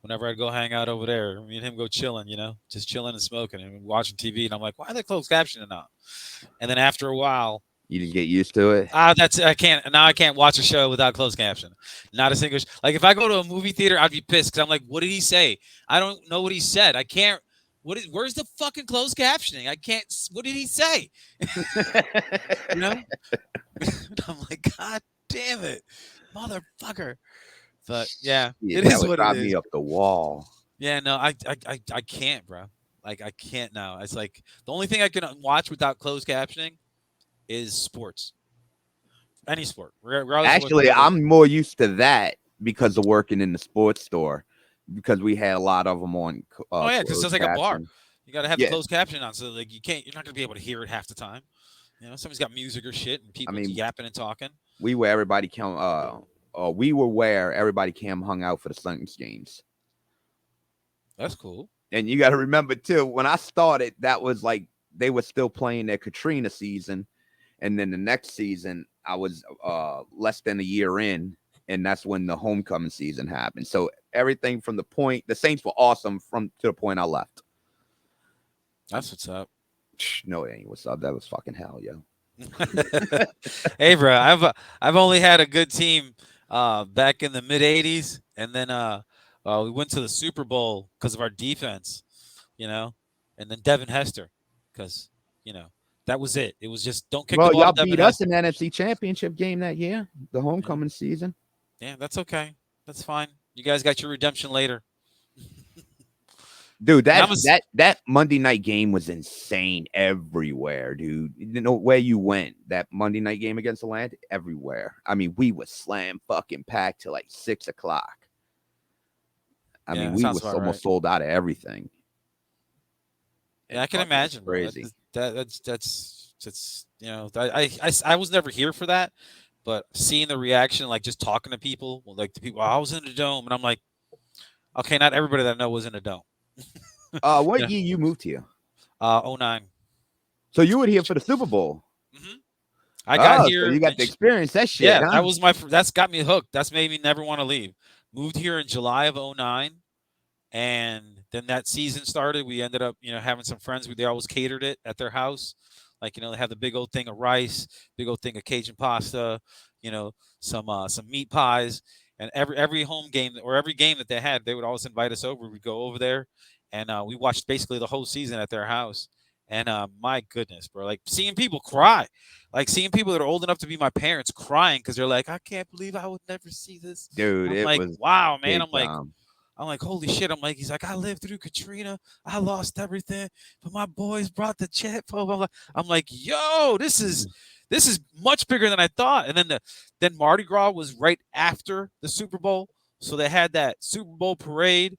[SPEAKER 8] Whenever I'd go hang out over there, me and him go chilling, just chilling and smoking and watching TV. And I'm like, why are they closed captioning on? And then after a while,
[SPEAKER 7] you just get used to it.
[SPEAKER 8] I can't watch a show without closed caption. Not a single. Like if I go to a movie theater, I'd be pissed because I'm like, what did he say? I don't know what he said. I can't Where's the fucking closed captioning? I can't. What did he say? You know. I'm like, God damn it, motherfucker. But yeah,
[SPEAKER 7] Yeah,
[SPEAKER 8] it
[SPEAKER 7] that
[SPEAKER 8] is
[SPEAKER 7] would
[SPEAKER 8] what
[SPEAKER 7] drive
[SPEAKER 8] it
[SPEAKER 7] me
[SPEAKER 8] is.
[SPEAKER 7] up the wall.
[SPEAKER 8] Yeah, no, I can't, bro. Like I can't now. It's like the only thing I can watch without closed captioning is sports. Any sport, regardless of what
[SPEAKER 7] Actually,
[SPEAKER 8] sport it is.
[SPEAKER 7] I'm more used to that because of working in the sports store, because we had a lot of them on
[SPEAKER 8] Oh yeah, because
[SPEAKER 7] closed
[SPEAKER 8] it's like a bar.
[SPEAKER 7] caption.
[SPEAKER 8] You got to have the
[SPEAKER 7] Yeah,
[SPEAKER 8] closed caption on, so like you're not gonna be able to hear it half the time. You know, somebody's got music or shit, and
[SPEAKER 7] I
[SPEAKER 8] people
[SPEAKER 7] mean,
[SPEAKER 8] yapping and talking.
[SPEAKER 7] we were where everybody came hung out for the Suns games.
[SPEAKER 8] That's cool.
[SPEAKER 7] And you got to remember too, when I started, that was like they were still playing their Katrina season, and then the next season I was less than a year in, and that's when the homecoming season happened. So everything from the point the Saints were awesome from to the point I left.
[SPEAKER 8] That's what's up.
[SPEAKER 7] No, it ain't what's up. That was fucking hell, yo.
[SPEAKER 8] Hey, bro, I've only had a good team back in the mid '80s, and then we went to the Super Bowl because of our defense, you know, and then Devin Hester, because that was it. It was just don't kick the
[SPEAKER 7] Well,
[SPEAKER 8] ball to
[SPEAKER 7] y'all
[SPEAKER 8] Devin
[SPEAKER 7] beat us
[SPEAKER 8] Hester.
[SPEAKER 7] in the NFC Championship game that year, the homecoming season.
[SPEAKER 8] Yeah, that's okay. That's fine. You guys got your redemption later.
[SPEAKER 7] Dude,
[SPEAKER 8] And I'm a,
[SPEAKER 7] that Monday night game was insane everywhere, dude. You know where you went, that Monday night game against Atlanta, everywhere. I mean, we was slam fucking packed till like 6 o'clock. I
[SPEAKER 8] Yeah,
[SPEAKER 7] mean,
[SPEAKER 8] that
[SPEAKER 7] we
[SPEAKER 8] sounds
[SPEAKER 7] was
[SPEAKER 8] about
[SPEAKER 7] almost
[SPEAKER 8] right.
[SPEAKER 7] sold out of everything.
[SPEAKER 8] Yeah, I can
[SPEAKER 7] Fucking was
[SPEAKER 8] imagine, bro.
[SPEAKER 7] crazy.
[SPEAKER 8] That's I was never here for that, but seeing the reaction, like just talking to people, like the people, I was in the dome, and I'm like, okay, not everybody that I know was in the dome.
[SPEAKER 7] What
[SPEAKER 8] Yeah.
[SPEAKER 7] year you moved here?
[SPEAKER 8] 09.
[SPEAKER 7] So you were here for the Super Bowl.
[SPEAKER 8] Hmm. I got
[SPEAKER 7] So
[SPEAKER 8] here.
[SPEAKER 7] you got
[SPEAKER 8] in
[SPEAKER 7] to experience that shit,
[SPEAKER 8] Yeah,
[SPEAKER 7] huh?
[SPEAKER 8] that was that's got me hooked. That's made me never want to leave. Moved here in July of 09, and then that season started. We ended up, having some friends. They always catered it at their house. Like, they have the big old thing of rice, big old thing of Cajun pasta, some meat pies. And every home game or every game that they had, they would always invite us over. We'd go over there, and we watched basically the whole season at their house. And my goodness, bro, like seeing people cry, like seeing people that are old enough to be my parents crying because they're like, I can't believe I would never see this.
[SPEAKER 7] Dude,
[SPEAKER 8] I'm
[SPEAKER 7] it
[SPEAKER 8] like,
[SPEAKER 7] was
[SPEAKER 8] wow, man.
[SPEAKER 7] big time.
[SPEAKER 8] I'm like, holy shit. I'm like, he's like, I lived through Katrina. I lost everything, but my boys brought the champ home. I'm like, yo, this is much bigger than I thought. And then Mardi Gras was right after the Super Bowl. So they had that Super Bowl parade,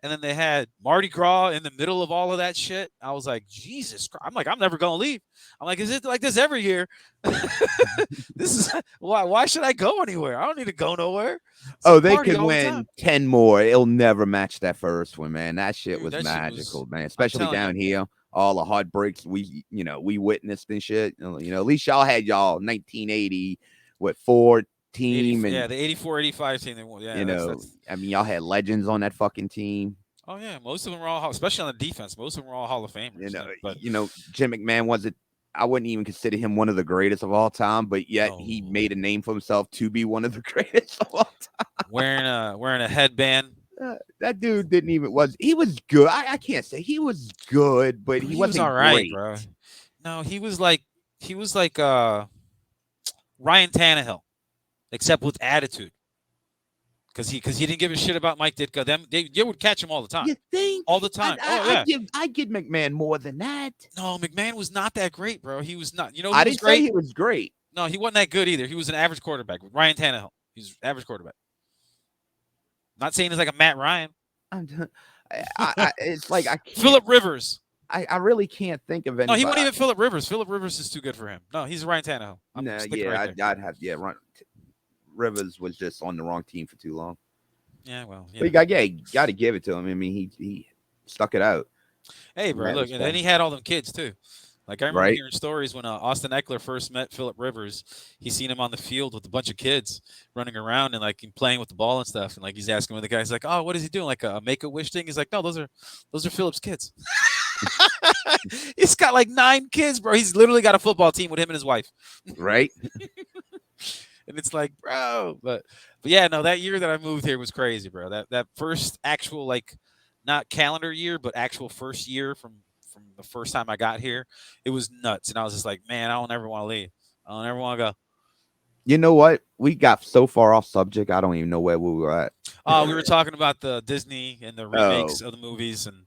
[SPEAKER 8] and then they had Mardi Gras in the middle of all of that shit. I was like, Jesus Christ. I'm like, I'm never gonna leave. I'm like, is it like this every year? This is why should I go anywhere? I don't need to go nowhere.
[SPEAKER 7] Oh, they
[SPEAKER 8] Party
[SPEAKER 7] could
[SPEAKER 8] all the
[SPEAKER 7] win
[SPEAKER 8] time.
[SPEAKER 7] 10 more. It'll never match that first one, man. That shit
[SPEAKER 8] Dude,
[SPEAKER 7] was
[SPEAKER 8] that shit was-
[SPEAKER 7] magical, man. Especially
[SPEAKER 8] telling
[SPEAKER 7] down
[SPEAKER 8] you.
[SPEAKER 7] here. All the heartbreaks we witnessed and shit. At least y'all had y'all 1980 with 4 team and
[SPEAKER 8] the 84-85 team. They won. Yeah, that's
[SPEAKER 7] I mean, y'all had legends on that fucking team.
[SPEAKER 8] oh yeah, most of them were all, especially on the defense. Most of them were all Hall of Famers. But
[SPEAKER 7] Jim McMahon wasn't. I wouldn't even consider him one of the greatest of all time, but yet he
[SPEAKER 8] No.
[SPEAKER 7] made a name for himself to be one of the greatest of all time.
[SPEAKER 8] wearing a headband.
[SPEAKER 7] That dude didn't even he was good. I can't say he was good, but he wasn't
[SPEAKER 8] was all right,
[SPEAKER 7] great.
[SPEAKER 8] bro. No, he was like Ryan Tannehill, except with attitude. Because he didn't give a shit about Mike Ditka. They would catch him all the time.
[SPEAKER 7] You think?
[SPEAKER 8] All the time.
[SPEAKER 7] I give McMahon more than that.
[SPEAKER 8] No, McMahon was not that great, bro. He was not.
[SPEAKER 7] I didn't say he was great.
[SPEAKER 8] No, he wasn't that good either. He was an average quarterback with Ryan Tannehill. He's an average quarterback. Not saying he's like a Matt Ryan.
[SPEAKER 7] It's like I can't,
[SPEAKER 8] Phillip Rivers.
[SPEAKER 7] I really can't think of anybody.
[SPEAKER 8] No, he wasn't even Phillip Rivers. Phillip Rivers is too good for him. No, he's Ryan Tannehill.
[SPEAKER 7] I'd have Rivers was just on the wrong team for too long.
[SPEAKER 8] Yeah, well, yeah.
[SPEAKER 7] But you got to give it to him. I mean, he stuck it out.
[SPEAKER 8] Hey, bro, look, and then he had all them kids too. Like I remember hearing stories when Austin Eckler first met Phillip Rivers. He seen him on the field with a bunch of kids running around and like playing with the ball and stuff. And like he's asking the guy's like, "Oh, what is he doing? Like a Make-A-Wish thing?" He's like, "No, those are Phillip's kids." He's got like 9 kids, bro. He's literally got a football team with him and his wife.
[SPEAKER 7] Right.
[SPEAKER 8] And it's like, bro, but yeah, no, that year that I moved here was crazy, bro. That first actual like not calendar year, but actual first year from the first time I got here, it was nuts. And I was just like, man, I don't ever want to leave. I don't ever want to go.
[SPEAKER 7] You know what? We got so far off subject. I don't even know where we were at.
[SPEAKER 8] We were talking about the Disney and the remakes of the movies, and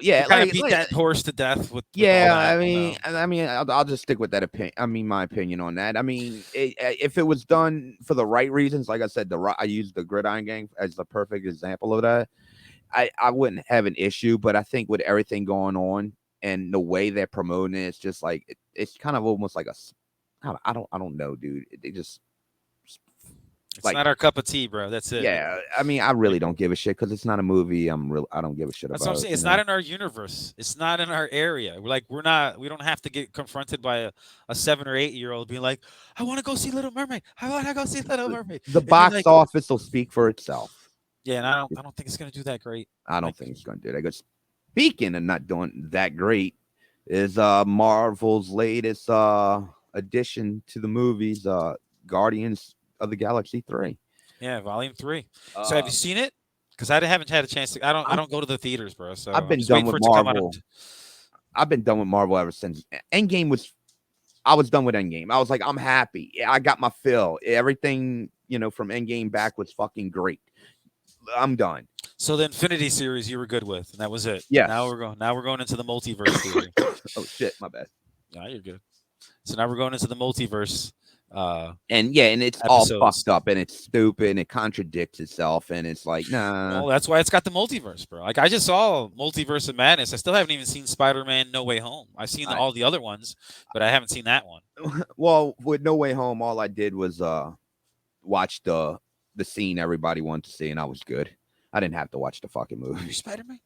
[SPEAKER 7] yeah,
[SPEAKER 8] kind of beat that horse to death with
[SPEAKER 7] yeah.
[SPEAKER 8] all that,
[SPEAKER 7] I mean, I'll just stick with that opinion. I mean, my opinion on that. I mean, if it was done for the right reasons, like I said, I used the Gridiron Gang as the perfect example of that. I wouldn't have an issue, but I think with everything going on and the way they're promoting it, it's just like it's kind of almost like I don't know, dude. They just
[SPEAKER 8] it's like, not our cup of tea, bro. That's it.
[SPEAKER 7] Yeah, I mean, I really don't give a shit because it's not a movie. I don't give a shit about.
[SPEAKER 8] That's what I'm saying. It's not in our universe. It's not in our area. We don't have to get confronted by a 7 or 8 year old being like, I want to go see Little Mermaid. I want to go see Little Mermaid.
[SPEAKER 7] The box office will speak for itself.
[SPEAKER 8] Yeah, and I don't think it's gonna do that great.
[SPEAKER 7] I don't think it's gonna do that good. Speaking of not doing that great, is Marvel's latest addition to the movies, Guardians of the Galaxy 3.
[SPEAKER 8] Yeah, Volume 3. So have you seen it? Because I haven't had a chance to. I don't go to the theaters, bro. So
[SPEAKER 7] I've been done with Marvel. I've been done with Marvel ever since Endgame was. I was done with Endgame. I was like, I'm happy. I got my fill. Everything from Endgame back was fucking great. I'm done.
[SPEAKER 8] So the Infinity series you were good with, and that was it.
[SPEAKER 7] Yeah.
[SPEAKER 8] Now we're going into the multiverse theory.
[SPEAKER 7] Oh shit, my bad.
[SPEAKER 8] No, you're good. So now we're going into the multiverse.
[SPEAKER 7] And it's episodes. All fucked up and it's stupid and it contradicts itself and it's like, nah.
[SPEAKER 8] Well, that's why it's got the multiverse, bro. Like I just saw Multiverse of Madness. I still haven't even seen Spider-Man No Way Home. I've seen all the other ones, but I haven't seen that one.
[SPEAKER 7] Well, with No Way Home, all I did was watch the scene everybody wanted to see, and I was good. I didn't have to watch the fucking movie.
[SPEAKER 8] You Spider-Man?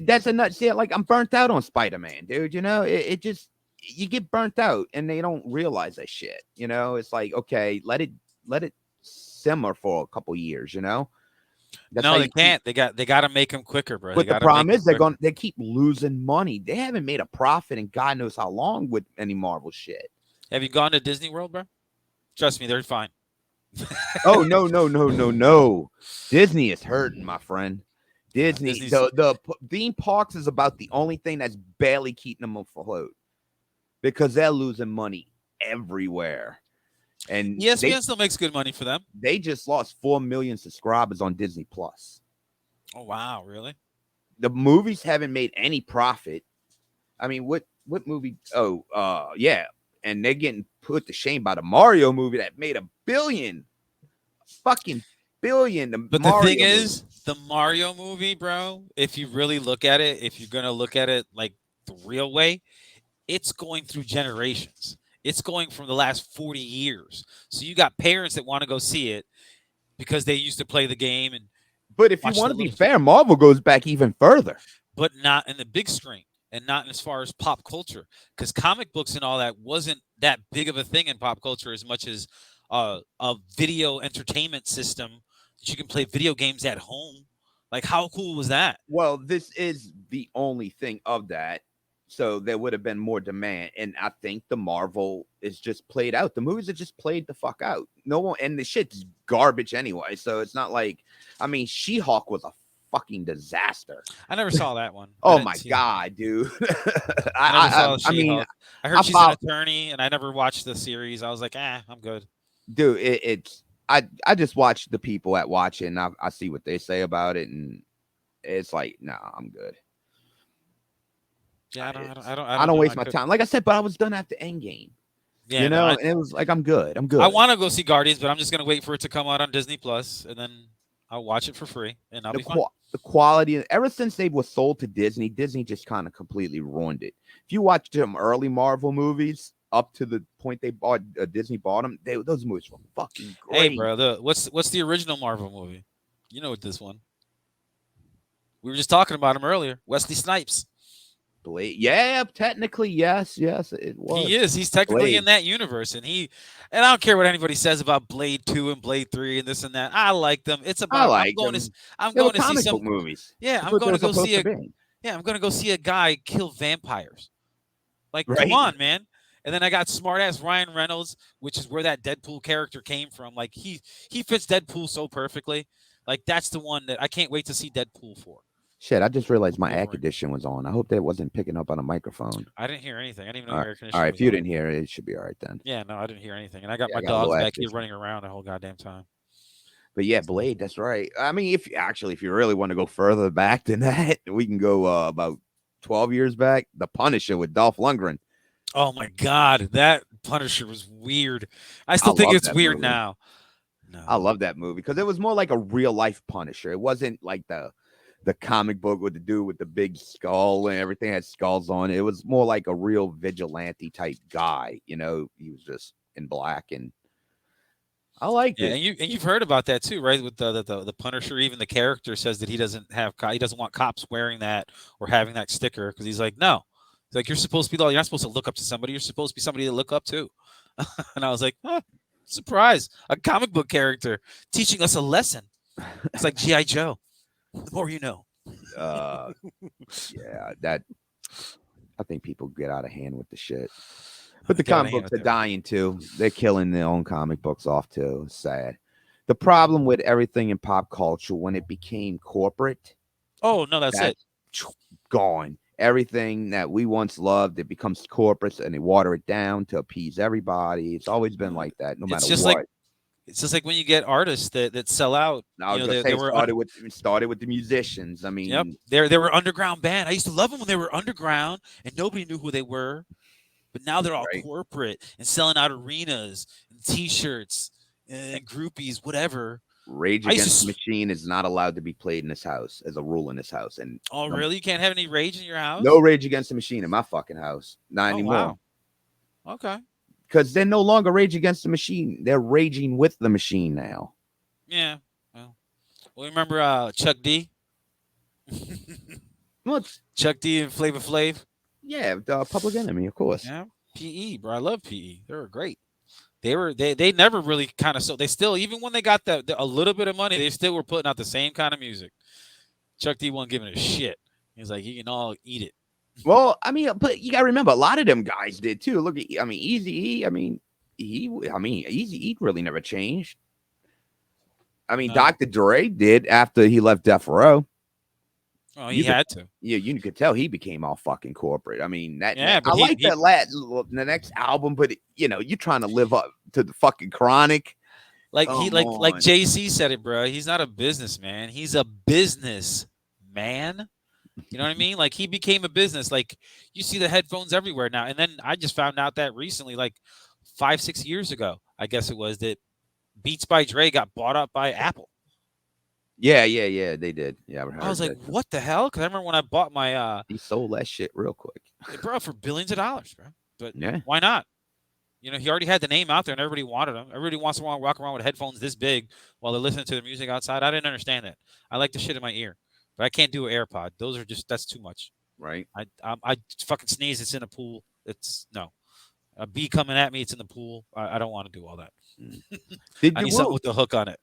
[SPEAKER 7] That's a nut. See, like I'm burnt out on Spider-Man, dude. It just you get burnt out, and they don't realize that shit. It's like okay, let it simmer for a couple years.
[SPEAKER 8] No, they can't. They got to make them quicker, bro.
[SPEAKER 7] But the problem is they keep losing money. They haven't made a profit in God knows how long with any Marvel shit.
[SPEAKER 8] Have you gone to Disney World, bro? Trust me, they're fine.
[SPEAKER 7] Oh no. Disney is hurting, my friend. Disney, the theme parks is about the only thing that's barely keeping them afloat because they're losing money everywhere. And
[SPEAKER 8] ESPN still makes good money for them.
[SPEAKER 7] They just lost 4 million subscribers on Disney Plus.
[SPEAKER 8] Oh wow, really?
[SPEAKER 7] The movies haven't made any profit. I mean, what movie? Oh, yeah. And they're getting put to shame by the Mario movie that made $1 billion. Fucking billion.
[SPEAKER 8] But the thing is, the Mario movie, bro, if you really look at it, if you're going to look at it like the real way, it's going through generations. It's going from the last 40 years. So you got parents that want to go see it because they used to play the game.
[SPEAKER 7] But if you want to be fair, Marvel goes back even further.
[SPEAKER 8] But not in the big screen. And not as far as pop culture, because comic books and all that wasn't that big of a thing in pop culture as much as a video entertainment system that you can play video games at home. Like, how cool was that?
[SPEAKER 7] Well, this is the only thing of that. So there would have been more demand. And I think the Marvel is just played out. The movies are just played the fuck out. No one, and the shit's garbage anyway. So it's not like, I mean, She-Hulk was a fucking disaster.
[SPEAKER 8] I never saw that one.
[SPEAKER 7] Oh my god, dude.
[SPEAKER 8] I mean, I heard she's an attorney, and I never watched the series. I was like, I'm good.
[SPEAKER 7] Dude, I just watch the people at watch it, and I see what they say about it, and it's like, nah, I'm good.
[SPEAKER 8] Yeah,
[SPEAKER 7] I don't waste my time. Like I said, but I was done after Endgame. Yeah, and it was like I'm good.
[SPEAKER 8] I want to go see Guardians, but I'm just gonna wait for it to come out on Disney Plus, and then I'll watch it for free, and I'll be fine.
[SPEAKER 7] The quality, ever since they were sold to Disney just kind of completely ruined it. If you watch them early Marvel movies up to the point they bought Disney bought them, those movies were fucking great.
[SPEAKER 8] Hey, bro, what's the original Marvel movie? You know what this one? We were just talking about him earlier. Wesley Snipes.
[SPEAKER 7] Blade. Yeah, technically, yes, it was.
[SPEAKER 8] He is. He's technically Blade. In that universe, and I don't care what anybody says about Blade 2 and Blade 3 and this and that. I like them. It's about I'm going to see some
[SPEAKER 7] movies.
[SPEAKER 8] Yeah, I'm going to go see I'm going to go see a guy kill vampires. Like, come on, man. And then I got smart ass Ryan Reynolds, which is where that Deadpool character came from. Like he fits Deadpool so perfectly. Like that's the one that I can't wait to see Deadpool for.
[SPEAKER 7] Shit, I just realized my air
[SPEAKER 8] Wolverine.
[SPEAKER 7] condition was on. I hope that wasn't picking up on a microphone.
[SPEAKER 8] I didn't hear anything. I didn't even know
[SPEAKER 7] All
[SPEAKER 8] your
[SPEAKER 7] right,
[SPEAKER 8] air
[SPEAKER 7] all
[SPEAKER 8] conditioning
[SPEAKER 7] right.
[SPEAKER 8] was
[SPEAKER 7] If you
[SPEAKER 8] on.
[SPEAKER 7] didn't hear it, it should be all right then.
[SPEAKER 8] Yeah, no, I didn't hear anything. And I got
[SPEAKER 7] Yeah,
[SPEAKER 8] my
[SPEAKER 7] I got a little
[SPEAKER 8] dogs
[SPEAKER 7] air
[SPEAKER 8] back here
[SPEAKER 7] conditioning.
[SPEAKER 8] running around the whole goddamn time.
[SPEAKER 7] But yeah, Blade, that's right. I mean, if you really want to go further back than that, we can go about 12 years back. The Punisher with Dolph Lundgren.
[SPEAKER 8] Oh my God, that Punisher was weird. I still
[SPEAKER 7] I
[SPEAKER 8] think
[SPEAKER 7] love
[SPEAKER 8] it's
[SPEAKER 7] that
[SPEAKER 8] weird
[SPEAKER 7] movie.
[SPEAKER 8] now. No.
[SPEAKER 7] I love that movie because it was more like a real life Punisher. It wasn't like the comic book with the dude with the big skull and everything had skulls on it. It was more like a real vigilante type guy. You know, he was just in black, and I liked
[SPEAKER 8] Yeah,
[SPEAKER 7] it.
[SPEAKER 8] and you've heard about that too, right? With the Punisher, even the character says that he doesn't want cops wearing that or having that sticker because he's like, no, he's like, you're supposed to be, you're not supposed to look up to somebody. You're supposed to be somebody to look up to. And I was like, huh, surprise, a comic book character teaching us a lesson. It's like G.I. Joe. The more you know.
[SPEAKER 7] Yeah, that I think people get out of hand with the shit. But the
[SPEAKER 8] Get out of
[SPEAKER 7] comic
[SPEAKER 8] hand
[SPEAKER 7] books
[SPEAKER 8] with
[SPEAKER 7] are
[SPEAKER 8] that.
[SPEAKER 7] dying too. They're killing their own comic books off too. It's sad. The problem with everything in pop culture when it became corporate,
[SPEAKER 8] Oh no, that's it.
[SPEAKER 7] gone. Everything that we once loved, it becomes corporate and they water it down to appease everybody. It's always been like that, no matter
[SPEAKER 8] It's just
[SPEAKER 7] what.
[SPEAKER 8] like it's just like when you get artists that sell out.
[SPEAKER 7] I was
[SPEAKER 8] You know,
[SPEAKER 7] gonna say
[SPEAKER 8] they
[SPEAKER 7] it
[SPEAKER 8] were
[SPEAKER 7] started with the musicians. I mean,
[SPEAKER 8] yep, they were underground band. I used to love them when they were underground and nobody knew who they were. But now they're all
[SPEAKER 7] Right.
[SPEAKER 8] corporate and selling out arenas and T-shirts and groupies, whatever.
[SPEAKER 7] Rage
[SPEAKER 8] I used
[SPEAKER 7] Against
[SPEAKER 8] to
[SPEAKER 7] the Machine is not allowed to be played in this house as a rule in this house. And
[SPEAKER 8] Oh, really? You can't have any rage in your house?
[SPEAKER 7] no Rage Against the Machine in my fucking house. Not
[SPEAKER 8] Oh,
[SPEAKER 7] anymore.
[SPEAKER 8] wow. Okay.
[SPEAKER 7] Because they're no longer Rage Against the Machine. They're raging with the machine now.
[SPEAKER 8] Yeah. Well, remember Chuck D?
[SPEAKER 7] Well, it's,
[SPEAKER 8] Chuck D and Flavor Flav?
[SPEAKER 7] yeah, Public Enemy, of course.
[SPEAKER 8] Yeah. PE, bro. I love PE. They were great. They never really kind of so they still even when they got a little bit of money, they still were putting out the same kind of music. Chuck D wasn't giving a shit. He was like, you can all eat it.
[SPEAKER 7] Well, I mean, but you gotta remember a lot of them guys did too. Look at, I mean, Easy E. Easy E really never changed. I mean,
[SPEAKER 8] No.
[SPEAKER 7] Dr. Dre did after he left Death Row.
[SPEAKER 8] Oh, he had to.
[SPEAKER 7] Yeah, you could tell he became all fucking corporate. I mean, that.
[SPEAKER 8] Yeah, but
[SPEAKER 7] I like that the next album, but you know, you're trying to live up to the fucking Chronic.
[SPEAKER 8] Like like
[SPEAKER 7] on.
[SPEAKER 8] JC said it, bro. He's not a businessman. He's a business man. You know what I mean? Like he became a business. Like you see the headphones everywhere now. And then I just found out that recently, like 5-6 years ago, I guess it was, that Beats by Dre got bought up by Apple.
[SPEAKER 7] Yeah, they did. Yeah,
[SPEAKER 8] I was like, what the hell? Because I remember when I bought my
[SPEAKER 7] he sold that shit real quick.
[SPEAKER 8] bro, for billions of dollars, bro. But
[SPEAKER 7] Yeah.
[SPEAKER 8] why not? You know, he already had the name out there and everybody wanted him. Everybody wants to walk around with headphones this big while they're listening to the music outside. I didn't understand that. I like the shit in my ear, but I can't do an AirPod. Those are that's too much.
[SPEAKER 7] Right.
[SPEAKER 8] I fucking sneeze. It's in a pool. It's no. A bee coming at me. It's in the pool. I don't want to do all that.
[SPEAKER 7] Did
[SPEAKER 8] I
[SPEAKER 7] you
[SPEAKER 8] need something with the hook on it.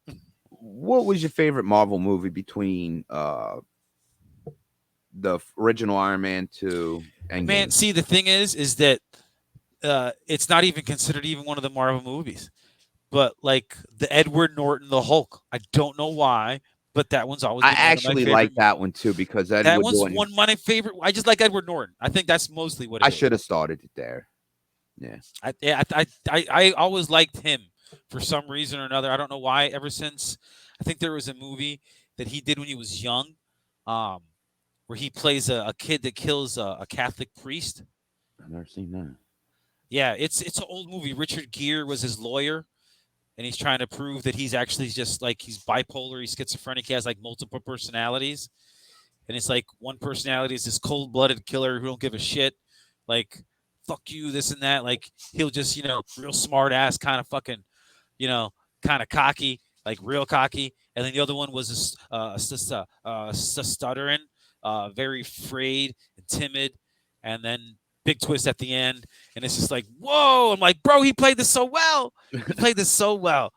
[SPEAKER 7] what was your favorite Marvel movie between the original Iron Man 2 and
[SPEAKER 8] Man, see, the thing is that it's not even considered even one of the Marvel movies. But like the Edward Norton, the Hulk, I don't know why, but that one's always.
[SPEAKER 7] I actually like that one too because
[SPEAKER 8] that one's one of my favorite. I just like Edward Norton. I think that's mostly what it
[SPEAKER 7] I
[SPEAKER 8] is.
[SPEAKER 7] should have started it there. Yeah.
[SPEAKER 8] I always liked him for some reason or another. I don't know why. Ever since I think there was a movie that he did when he was young, where he plays a kid that kills a Catholic priest.
[SPEAKER 7] I've never seen that.
[SPEAKER 8] Yeah, it's an old movie. Richard Gere was his lawyer, and he's trying to prove that he's actually just like he's bipolar, he's schizophrenic, he has like multiple personalities, and it's like one personality is this cold-blooded killer who don't give a shit, like fuck you, this and that. Like he'll just real smart ass kind of fucking, kind of cocky, like real cocky, and then the other one was stuttering, very afraid and timid, and then big twist at the end, and it's just like, whoa! I'm like, bro, he played this so well. He played this so well.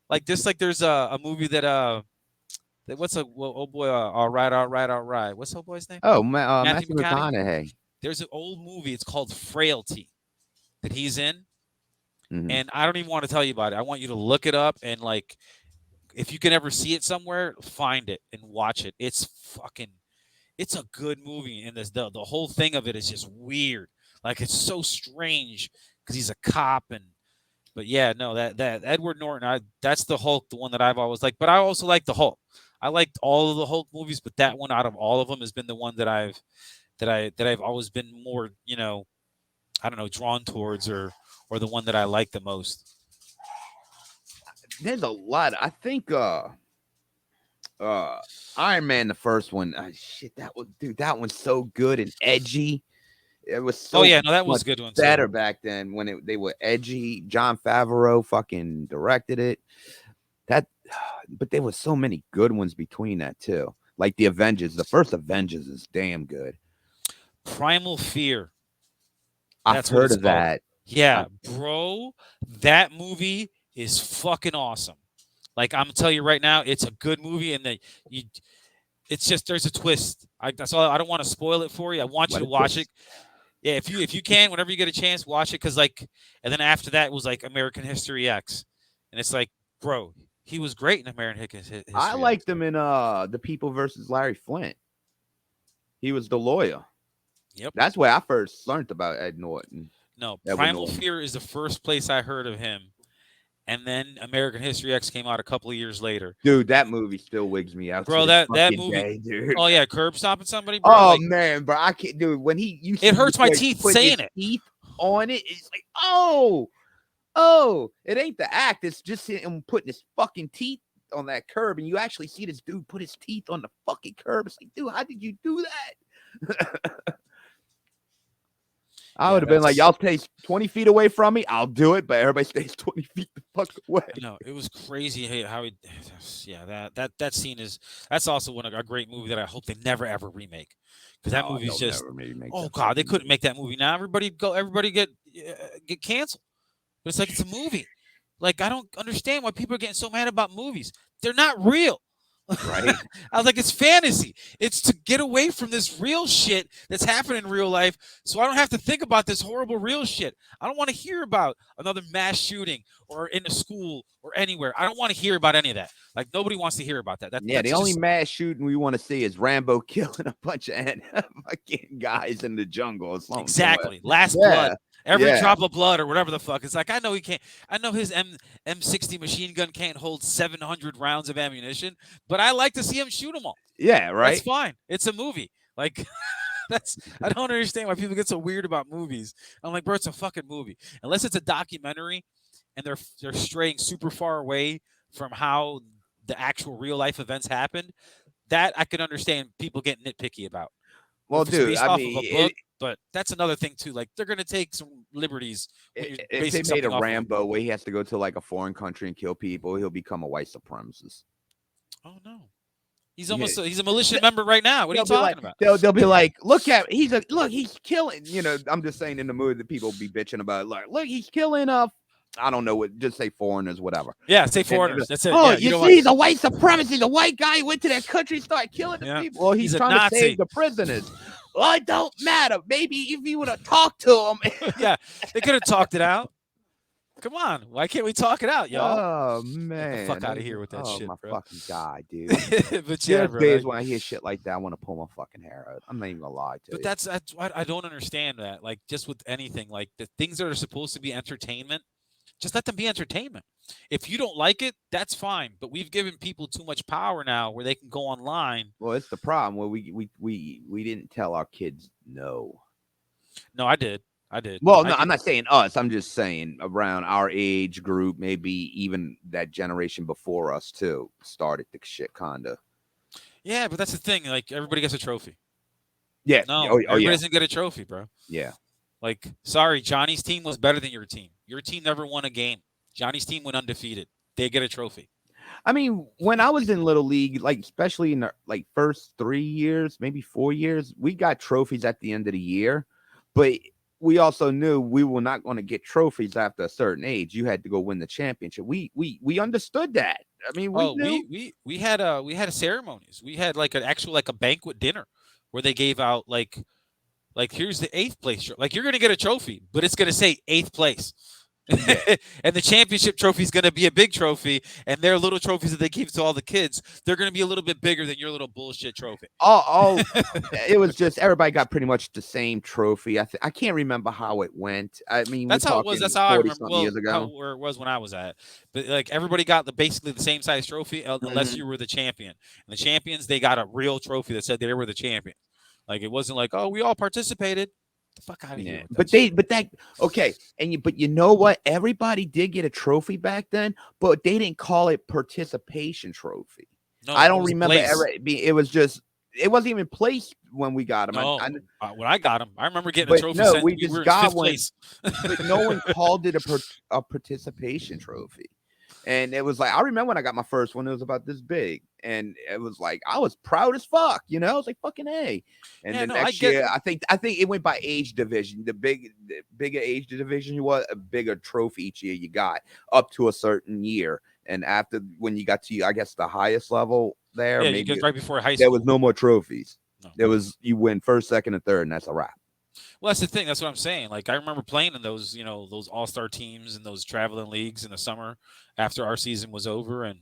[SPEAKER 8] Like this, like there's a movie that all right. What's old boy's name?
[SPEAKER 7] Oh, Matthew McConaughey.
[SPEAKER 8] There's an old movie. It's called Frailty that he's in,
[SPEAKER 7] Mhm.
[SPEAKER 8] and I don't even want to tell you about it. I want you to look it up and like if you can ever see it somewhere, find it and watch it. It's a good movie, and the whole thing of it is just weird. Like it's so strange because he's a cop but yeah, no, that Edward Norton, that's the Hulk, the one that I've always liked. But I also like the Hulk. I liked all of the Hulk movies, but that one out of all of them has been the one that I've always been more, I don't know, drawn towards or the one that I like the most.
[SPEAKER 7] There's a lot. I think Iron Man, the first one, shit, that one's so good and edgy. It was so
[SPEAKER 8] that was a good one
[SPEAKER 7] better
[SPEAKER 8] too.
[SPEAKER 7] back then when they were edgy. John Favreau fucking directed it. But there was so many good ones between that too. Like the Avengers. The first Avengers is damn good.
[SPEAKER 8] Primal Fear.
[SPEAKER 7] I've heard of that.
[SPEAKER 8] Yeah, bro, that movie is fucking awesome. Like I'm telling you right now, it's a good movie, and it's just there's a twist. That's all. I don't want to spoil it for you. I want you to watch it. Yeah, if you can, whenever you get a chance, watch it. Cause and then after that was like American History X, and it's like, bro, he was great in American History.
[SPEAKER 7] I liked him in The People versus Larry Flint. He was the lawyer.
[SPEAKER 8] Yep,
[SPEAKER 7] that's where I first learned about Ed Norton.
[SPEAKER 8] No, Primal Fear is the first place I heard of him. And then American History X came out a couple of years later.
[SPEAKER 7] Dude, that movie still wigs me out.
[SPEAKER 8] Bro, that movie.
[SPEAKER 7] Day, dude.
[SPEAKER 8] Oh yeah, curb stopping somebody. Bro.
[SPEAKER 7] Oh man, bro, I can't. Dude, when it
[SPEAKER 8] hurts my teeth saying it.
[SPEAKER 7] Teeth on it, it's like, it ain't the act. It's just him putting his fucking teeth on that curb, and you actually see this dude put his teeth on the fucking curb. It's like, dude, how did you do that? I would have been like, y'all stay 20 feet away from me. I'll do it, but everybody stays 20 feet the fuck away.
[SPEAKER 8] No, it was crazy how he, that scene that's also a great movie that I hope they never ever remake, because that movie is just, God, they couldn't make that movie now. Everybody get canceled. But it's like, it's a movie. Like, I don't understand why people are getting so mad about movies. They're not real.
[SPEAKER 7] Right.
[SPEAKER 8] I was like, it's fantasy. It's to get away from this real shit that's happening in real life, so I don't have to think about this horrible real shit. I don't want to hear about another mass shooting or in a school or anywhere. I don't want to hear about any of that. Like, nobody wants to hear about that.
[SPEAKER 7] The only mass shooting we want to see is Rambo killing a bunch of fucking guys in the jungle.
[SPEAKER 8] Exactly. Last Blood. Every drop of blood or whatever the fuck. It's like, I know he can't. I know his M60 machine gun can't hold 700 rounds of ammunition, but I like to see him shoot them all.
[SPEAKER 7] Yeah, right.
[SPEAKER 8] That's fine. It's a movie. Like, I don't understand why people get so weird about movies. I'm like, bro, it's a fucking movie. Unless it's a documentary and they're straying super far away from how the actual real life events happened, that I can understand people getting nitpicky about.
[SPEAKER 7] Well, dude, I mean,
[SPEAKER 8] but that's another thing too. Like, they're gonna take some liberties.
[SPEAKER 7] If they made a Rambo where he has to go to like a foreign country and kill people, he'll become a white supremacist.
[SPEAKER 8] Oh no, he's a militia member right now. What are you talking about?
[SPEAKER 7] They'll be like, look, he's killing. I'm just saying in the mood that people be bitching about. Like, look, he's killing I don't know what. Just say foreigners, whatever.
[SPEAKER 8] Yeah, say foreigners. That's it.
[SPEAKER 7] Oh, you see, he's a white supremacist. He's a white guy. He went to that country, started killing the people. Well, he's trying to save the prisoners. Well, it don't matter. Maybe if you would have talked to him.
[SPEAKER 8] Yeah, they could have talked it out. Come on, why can't we talk it out, y'all?
[SPEAKER 7] Oh man,
[SPEAKER 8] get the fuck out of here with that shit,
[SPEAKER 7] my
[SPEAKER 8] bro.
[SPEAKER 7] Fucking god, dude.
[SPEAKER 8] But yeah,
[SPEAKER 7] bro. Days when I hear shit like that, I want to pull my fucking hair out. I'm not even gonna lie to you.
[SPEAKER 8] But that's I don't understand that. Like, just with anything, like the things that are supposed to be entertainment, just let them be entertainment. If you don't like it, that's fine. But we've given people too much power now where they can go online.
[SPEAKER 7] Well, it's the problem where we didn't tell our kids no.
[SPEAKER 8] No, I did.
[SPEAKER 7] Well, no, I'm not saying us. I'm just saying around our age group, maybe even that generation before us too started the shit kinda.
[SPEAKER 8] Yeah, but that's the thing. Like, everybody gets a trophy.
[SPEAKER 7] Yeah.
[SPEAKER 8] No, everybody doesn't get a trophy, bro.
[SPEAKER 7] Yeah.
[SPEAKER 8] Like, sorry, Johnny's team was better than your team. Your team never won a game. Johnny's team went undefeated. They get a trophy.
[SPEAKER 7] I mean, when I was in Little League, like especially in the first 3 years, maybe 4 years, we got trophies at the end of the year, but we also knew we were not going to get trophies after a certain age. You had to go win the championship. We understood that. I mean,
[SPEAKER 8] we had ceremonies. We had like a banquet dinner where they gave out like here's the 8th place. Like, you're gonna get a trophy, but it's gonna say 8th place. And the championship trophy is going to be a big trophy, and their little trophies that they give to all the kids, they're going to be a little bit bigger than your little bullshit trophy.
[SPEAKER 7] Oh, it was just everybody got pretty much the same trophy. I can't remember how it went. I mean,
[SPEAKER 8] That's how it was. That's how I remember. Well,
[SPEAKER 7] years ago.
[SPEAKER 8] where it was when I was at. But like everybody got basically the same size trophy, unless you were the champion. And the champions, they got a real trophy that said they were the champion. Like it wasn't like, oh, we all participated. The fuck out of here.
[SPEAKER 7] But okay. But you know what? Everybody did get a trophy back then, but they didn't call it participation trophy. No, I don't remember it was just, it wasn't even placed when we got them.
[SPEAKER 8] No, when I got them, I remember getting a trophy.
[SPEAKER 7] No, we just got one, but no one called it a participation trophy. And it was like, I remember when I got my first one, it was about this big. And it was like, I was proud as fuck, you know, I was like, fucking A. And the next year, I think it went by age division. The bigger age division you was, a bigger trophy each year you got up to a certain year. And after, when you got to, I guess, the highest level there, maybe
[SPEAKER 8] right before high school,
[SPEAKER 7] there was no more trophies. No. There was, you win first, second, and third, and that's a wrap.
[SPEAKER 8] Well, that's the thing. That's what I'm saying. Like, I remember playing in those, you know, those all-star teams and those traveling leagues in the summer after our season was over. And,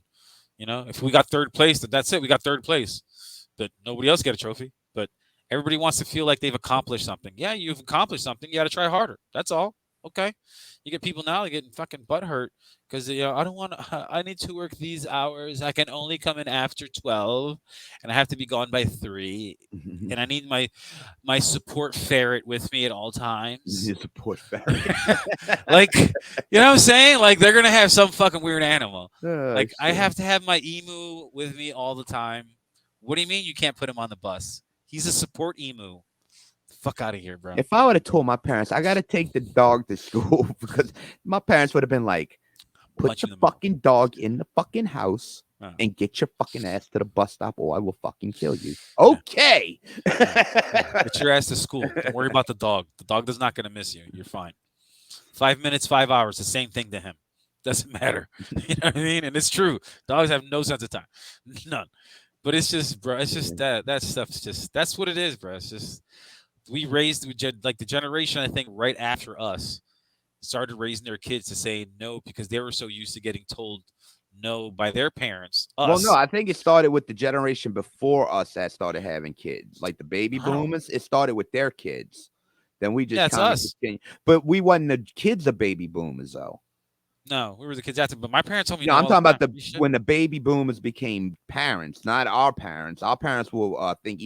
[SPEAKER 8] you know, if we got third place, that's it. We got third place. But nobody else got a trophy. But everybody wants to feel like they've accomplished something. Yeah, you've accomplished something. You got to try harder. That's all. Okay. You get people now, they're getting fucking butthurt because, you know, I need to work these hours. I can only come in after 12 and I have to be gone by 3. And I need my support ferret with me at all times.
[SPEAKER 7] Your support ferret.
[SPEAKER 8] Like, you know what I'm saying? Like, they're going to have some fucking weird animal. Like, shit. I have to have my emu with me all the time. What do you mean you can't put him on the bus? He's a support emu. Fuck out of here, bro.
[SPEAKER 7] If I would have told my parents I got to take the dog to school, because my parents would have been like, put the fucking dog in the fucking house and get your fucking ass to the bus stop or I will fucking kill you. Okay.
[SPEAKER 8] Get your ass to school. Don't worry about the dog. The dog is not going to miss you. You're fine. 5 minutes, 5 hours, the same thing to him. Doesn't matter. You know what I mean? And it's true. Dogs have no sense of time. None. But it's just, bro, it's just that stuff's just, that's what it is, bro. It's just, we raised, like the generation, I think, right after us started raising their kids to say no because they were so used to getting told no by their parents.
[SPEAKER 7] Well, no, I think it started with the generation before us that started having kids, like the baby boomers. It started with their kids. Then we just kind of continued. But we wasn't the kids of baby boomers, though.
[SPEAKER 8] No, we were the kids after. But my parents told me.
[SPEAKER 7] No, I'm talking about when the baby boomers became parents, not our parents. Our parents will think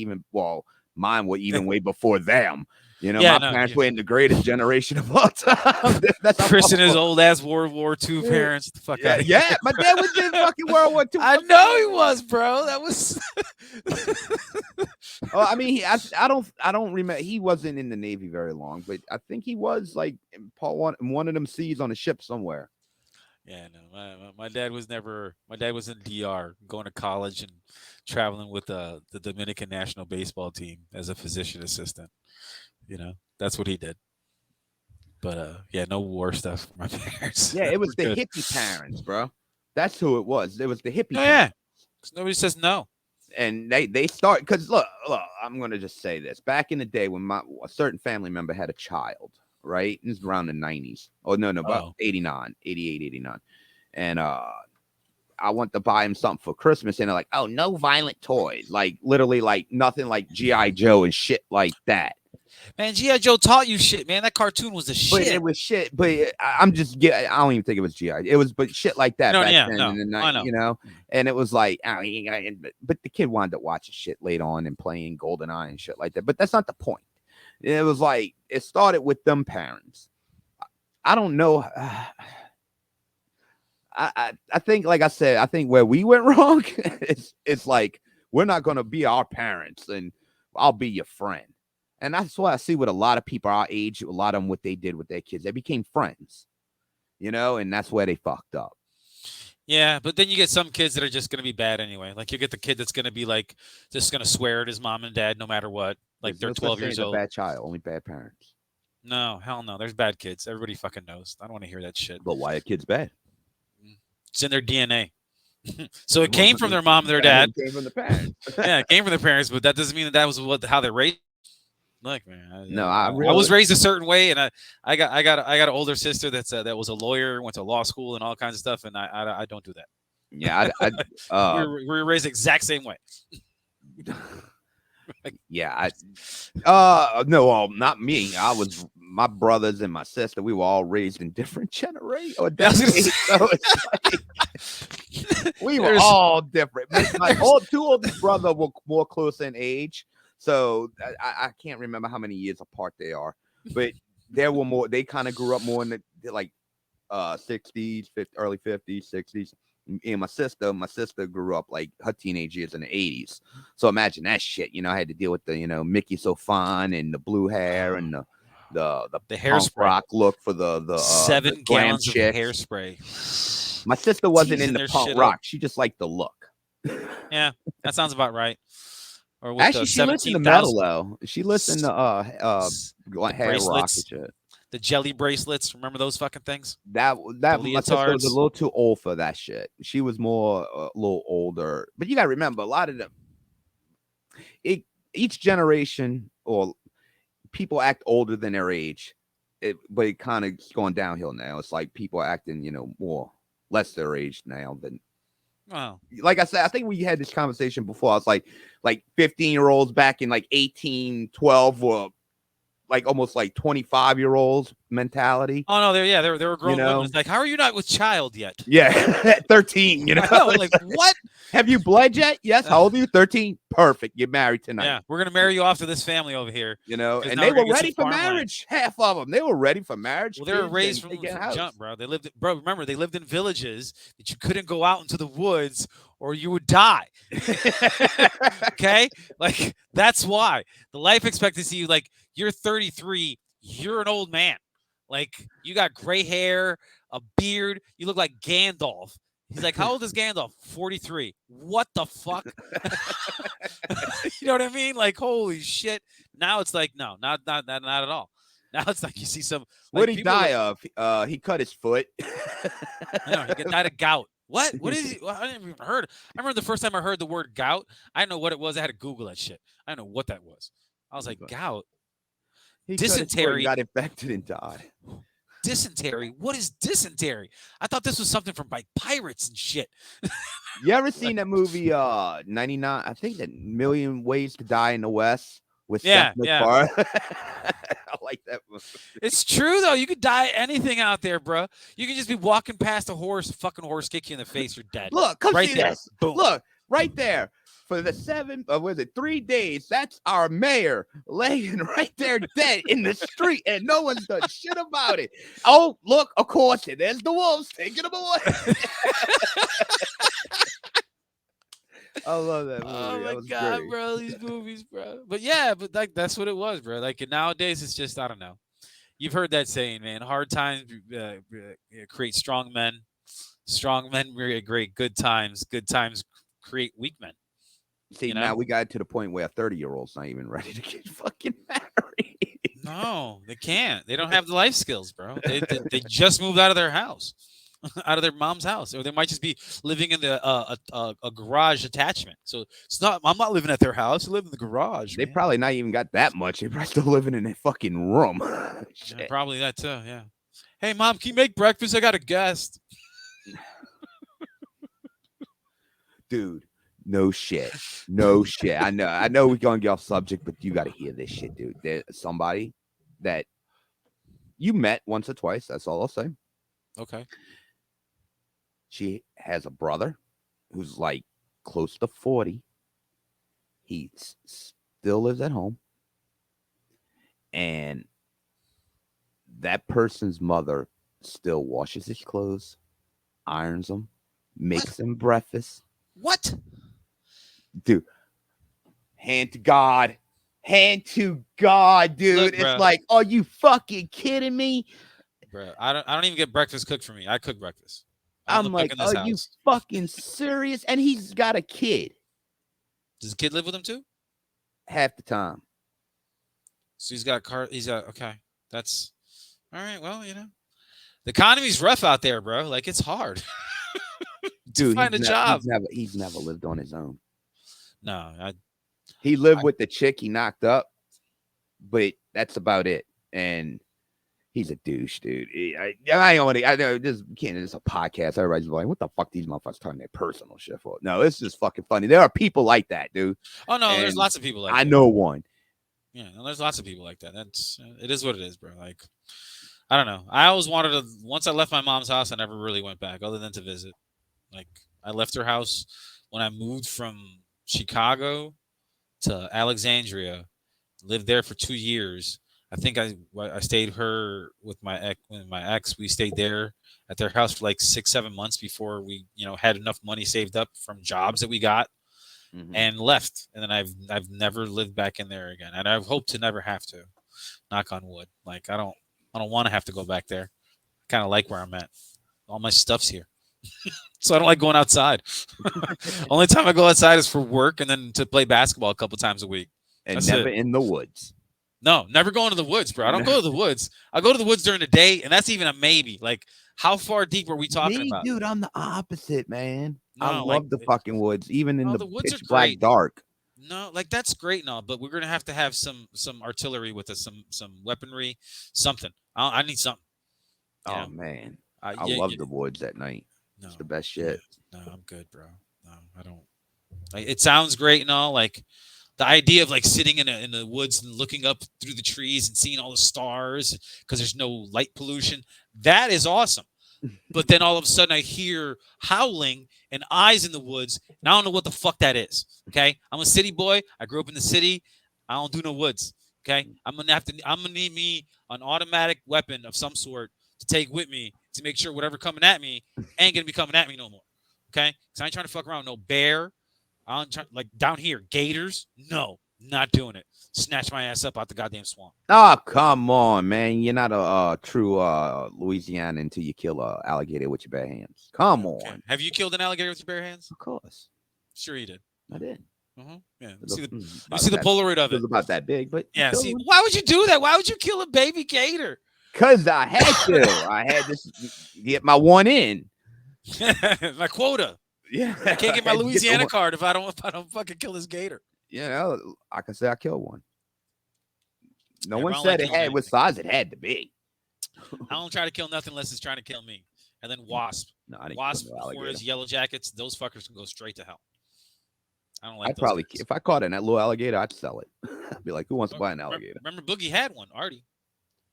[SPEAKER 7] mine were even way before them. You know, my parents were in the greatest generation of all time.
[SPEAKER 8] Chris and his old ass World War II parents. The fuck out of here.
[SPEAKER 7] Yeah, my dad was in fucking World War II.
[SPEAKER 8] I know he was, bro. That was.
[SPEAKER 7] I mean, I don't remember. He wasn't in the Navy very long, but I think he was like in one of them seas on a ship somewhere.
[SPEAKER 8] Yeah, no, my dad was never. My dad was in DR, going to college and traveling with the Dominican national baseball team as a physician assistant. You know, that's what he did. But yeah, no war stuff for my parents.
[SPEAKER 7] Yeah, it was the hippie parents, bro. That's who it was. It was the hippie.
[SPEAKER 8] Yeah, because nobody says no.
[SPEAKER 7] And they start because look, I'm gonna just say this. Back in the day when a certain family member had a child. Right, it was around the 90s. Oh no, about 89, 88, 89. And I want to buy him something for Christmas, and they're like, "Oh, no violent toys, like literally, like nothing, like G.I. Joe and shit like that."
[SPEAKER 8] Man, G.I. Joe taught you shit, man. That cartoon was the shit.
[SPEAKER 7] But it was shit. But I don't even think it was G.I. It was, but shit like that back then in the night, you know. And it was like, but the kid wanted to watch shit later on and playing GoldenEye and shit like that. But that's not the point. It was like it started with them parents. I don't know. I think, like I said, I think where we went wrong it's like we're not gonna be our parents, and I'll be your friend. And that's why I see with a lot of people our age, a lot of them what they did with their kids, they became friends, you know, and that's where they fucked up.
[SPEAKER 8] Yeah, but then you get some kids that are just gonna be bad anyway. Like you get the kid that's gonna be like just gonna swear at his mom and dad no matter what. Like they're 12 years old.
[SPEAKER 7] Bad child, only bad parents.
[SPEAKER 8] No, hell no. There's bad kids. Everybody fucking knows. I don't want to hear that shit.
[SPEAKER 7] But why are kids bad?
[SPEAKER 8] It's in their DNA. So it came from their mom and their dad.
[SPEAKER 7] It came from the parents.
[SPEAKER 8] Yeah, it came from their parents, but that doesn't mean that was how they raised. Look, man.
[SPEAKER 7] No,
[SPEAKER 8] I was raised a certain way, and I got an older sister that was a lawyer, went to law school, and all kinds of stuff, and I don't do that.
[SPEAKER 7] Yeah,
[SPEAKER 8] we were raised the exact same way.
[SPEAKER 7] yeah, no, well, not me. My brothers and my sister. We were all raised in different generations or decades. So it's like, we were all different. My two oldest brothers were more close in age, so I can't remember how many years apart they are, but there were more. They kind of grew up more in the like 60s, early 50s, 60s. And my sister grew up like her teenage years in the 80s. So imagine that shit. I had to deal with the Mickey So Fine and the blue hair and the
[SPEAKER 8] hairspray
[SPEAKER 7] rock look for the
[SPEAKER 8] 7 gallons of
[SPEAKER 7] chicks.
[SPEAKER 8] hairspray.
[SPEAKER 7] My sister wasn't
[SPEAKER 8] Teasing
[SPEAKER 7] into
[SPEAKER 8] their
[SPEAKER 7] punk
[SPEAKER 8] shit
[SPEAKER 7] rock.
[SPEAKER 8] up.
[SPEAKER 7] She just liked the look.
[SPEAKER 8] Yeah, that sounds about right. Or with
[SPEAKER 7] Actually, she listened to metal though. She listened to hair rock and shit.
[SPEAKER 8] The jelly bracelets, remember those fucking things?
[SPEAKER 7] That my sister was a little too old for that shit. She was more a little older, but you gotta remember a lot of them. Each generation or people act older than their age, but it kind of going downhill now. It's like people acting, more less their age now than.
[SPEAKER 8] Wow.
[SPEAKER 7] Like I said, I think we had this conversation before. I was like 15-year-olds back in like 18, 12 were like almost like 25-year-olds mentality.
[SPEAKER 8] Oh no, they were grown women. It's like, how are you not with child yet?
[SPEAKER 7] Yeah, 13.
[SPEAKER 8] Like what?
[SPEAKER 7] Have you bled yet? Yes. How old are you? 13. Perfect. You're married tonight.
[SPEAKER 8] Yeah, we're gonna marry you off to this family over here.
[SPEAKER 7] And they were ready for marriage. Half of them, they were ready for marriage.
[SPEAKER 8] Well, they were raised from jump, bro. Remember, they lived in villages that you couldn't go out into the woods or you would die. Okay, like that's why the life expectancy, like you're 33, you're an old man. Like you got gray hair, a beard, you look like Gandalf. He's like, how old is Gandalf? 43. What the fuck? You know what I mean? Like, holy shit. Now it's like, no, not at all. Now it's like you see some. Like,
[SPEAKER 7] what did he die of? He cut his foot.
[SPEAKER 8] No, he died of gout. What? What is he? Well, I didn't even heard. I remember the first time I heard the word gout. I didn't know what it was. I had to Google that shit. I didn't know what that was. I was like, gout. Dysentery.
[SPEAKER 7] Got infected and died.
[SPEAKER 8] Dysentery? What is dysentery? I thought this was something from like pirates and shit.
[SPEAKER 7] You ever seen that movie 99? I think that Million Ways to Die in the West with Seth MacFarlane. I like that movie.
[SPEAKER 8] It's true though. You could die anything out there, bro. You can just be walking past a horse, fucking horse kick you in the face, you're dead.
[SPEAKER 7] Look, come
[SPEAKER 8] right
[SPEAKER 7] see
[SPEAKER 8] there.
[SPEAKER 7] this. Boom. Look, right there. For the 3 days, that's our mayor laying right there dead in the street, and no one's done shit about it. Oh, look, of course, there's the wolves taking him away. I love that movie.
[SPEAKER 8] Oh my
[SPEAKER 7] that
[SPEAKER 8] god,
[SPEAKER 7] great.
[SPEAKER 8] bro, these movies, bro. But yeah, but like that's what it was, bro. Like nowadays, it's just I don't know. You've heard that saying, man. Hard times create strong men. Strong men create good times. Good times create weak men.
[SPEAKER 7] See, now we got to the point where a 30-year-old's not even ready to get fucking married.
[SPEAKER 8] No, they can't. They don't have the life skills, bro. They just moved out of their house, out of their mom's house, or they might just be living in a garage attachment. So it's not. I'm not living at their house. I live in the garage.
[SPEAKER 7] They probably not even got that much. They're probably still living in a fucking room.
[SPEAKER 8] Yeah, probably that too. Yeah. Hey, mom, can you make breakfast? I got a guest.
[SPEAKER 7] Dude. No shit. No shit. I know we're gonna get off subject, but you gotta hear this shit, dude. There's somebody that you met once or twice. That's all I'll say.
[SPEAKER 8] Okay.
[SPEAKER 7] She has a brother who's like close to 40. He still lives at home. And that person's mother still washes his clothes, irons them, makes him breakfast.
[SPEAKER 8] What?
[SPEAKER 7] Dude, hand to God, dude.
[SPEAKER 8] Look,
[SPEAKER 7] it's
[SPEAKER 8] bro.
[SPEAKER 7] like, are you fucking kidding me,
[SPEAKER 8] bro? I don't even get breakfast cooked for me. I cook breakfast.
[SPEAKER 7] I'm like, are you fucking serious? And he's got a kid.
[SPEAKER 8] Does the kid live with him too?
[SPEAKER 7] Half the time.
[SPEAKER 8] So he's got a car. He's got okay. That's all right. Well, the economy's rough out there, bro. Like it's hard.
[SPEAKER 7] Dude,
[SPEAKER 8] find a job.
[SPEAKER 7] He's never lived on his own.
[SPEAKER 8] No,
[SPEAKER 7] he lived with the chick he knocked up. but that's about it. And he's a douche, dude. I know this can't. It's a podcast. Everybody's like, "What the fuck? These motherfuckers talking their personal shit for?" No, it's just fucking funny. There are people like that, dude.
[SPEAKER 8] Oh no, there's
[SPEAKER 7] And
[SPEAKER 8] lots of people like
[SPEAKER 7] I
[SPEAKER 8] that.
[SPEAKER 7] know one.
[SPEAKER 8] Yeah, no, there's lots of people like that. That's it is what it is, bro. Like, I don't know. I always wanted to. Once I left my mom's house, I never really went back, other than to visit. Like, I left her house when I moved from Chicago to Alexandria. Lived there for 2 years. I think I stayed her with my ex. With my ex, we stayed there at their house for like 6-7 months before we had enough money saved up from jobs that we got. And left, and then I've never lived back in there again, and I hope to never have to. Knock on wood. Like I don't want to have to go back there. I kind of like where I'm at. All my stuff's here, so I don't like going outside. Only time I go outside is for work, and then to play basketball a couple times a week.
[SPEAKER 7] And
[SPEAKER 8] That's
[SPEAKER 7] never
[SPEAKER 8] it.
[SPEAKER 7] in the woods.
[SPEAKER 8] No, never going to the woods, bro. I don't go to the woods. I go to the woods during the day, and that's even a maybe. Like, how far deep are we talking about?
[SPEAKER 7] Dude, I'm the opposite, man.
[SPEAKER 8] No,
[SPEAKER 7] I
[SPEAKER 8] like,
[SPEAKER 7] love the fucking woods, even in
[SPEAKER 8] the woods
[SPEAKER 7] pitch
[SPEAKER 8] are
[SPEAKER 7] black
[SPEAKER 8] great.
[SPEAKER 7] dark.
[SPEAKER 8] No, like that's great and all, but we're gonna have to have some artillery with us, some weaponry, something. I need something.
[SPEAKER 7] Oh man, I
[SPEAKER 8] yeah,
[SPEAKER 7] love the woods at night.
[SPEAKER 8] No,
[SPEAKER 7] It's the best shit.
[SPEAKER 8] No, I'm good, bro. No, I don't. Like, it sounds great and all. Like the idea of like sitting in the woods and looking up through the trees and seeing all the stars because there's no light pollution. That is awesome. But then all of a sudden I hear howling and eyes in the woods, and I don't know what the fuck that is. Okay, I'm a city boy. I grew up in the city. I don't do no woods. Okay, I'm gonna need me an automatic weapon of some sort to take with me to make sure whatever coming at me ain't gonna be coming at me no more. Okay, because I ain't trying to fuck around with no bear. I don't like down here gators. No, not doing it. Snatch my ass up out the goddamn swamp.
[SPEAKER 7] Oh, come on, man. You're not a true Louisiana until you kill a alligator with your bare hands. Come on.
[SPEAKER 8] Have you killed an alligator with your bare hands?
[SPEAKER 7] Of course.
[SPEAKER 8] Sure you did.
[SPEAKER 7] I did.
[SPEAKER 8] Yeah.
[SPEAKER 7] It
[SPEAKER 8] See
[SPEAKER 7] was
[SPEAKER 8] the Polaroid of
[SPEAKER 7] It
[SPEAKER 8] it.
[SPEAKER 7] was about that big, but
[SPEAKER 8] Yeah. See, why would you do that? Why would you kill a baby gator?
[SPEAKER 7] Because I had to. I had to get my one in.
[SPEAKER 8] My quota.
[SPEAKER 7] Yeah.
[SPEAKER 8] I can't get my
[SPEAKER 7] I had to the
[SPEAKER 8] Louisiana
[SPEAKER 7] one.
[SPEAKER 8] card if I don't fucking kill this gator.
[SPEAKER 7] Yeah, I can say I killed one. No
[SPEAKER 8] Yeah,
[SPEAKER 7] one
[SPEAKER 8] I don't
[SPEAKER 7] said
[SPEAKER 8] like
[SPEAKER 7] it
[SPEAKER 8] killing
[SPEAKER 7] had what size it had to be.
[SPEAKER 8] I don't try to kill nothing unless it's trying to kill me. And then wasp.
[SPEAKER 7] No, I didn't
[SPEAKER 8] Wasp,
[SPEAKER 7] kill no alligator.
[SPEAKER 8] hornets, yellow jackets, those fuckers can go straight to hell. I don't like
[SPEAKER 7] I'd
[SPEAKER 8] those
[SPEAKER 7] probably,
[SPEAKER 8] guys.
[SPEAKER 7] if I caught it in that little alligator, I'd sell it. I'd be like, who wants to buy an alligator?
[SPEAKER 8] Remember Boogie had one, Artie.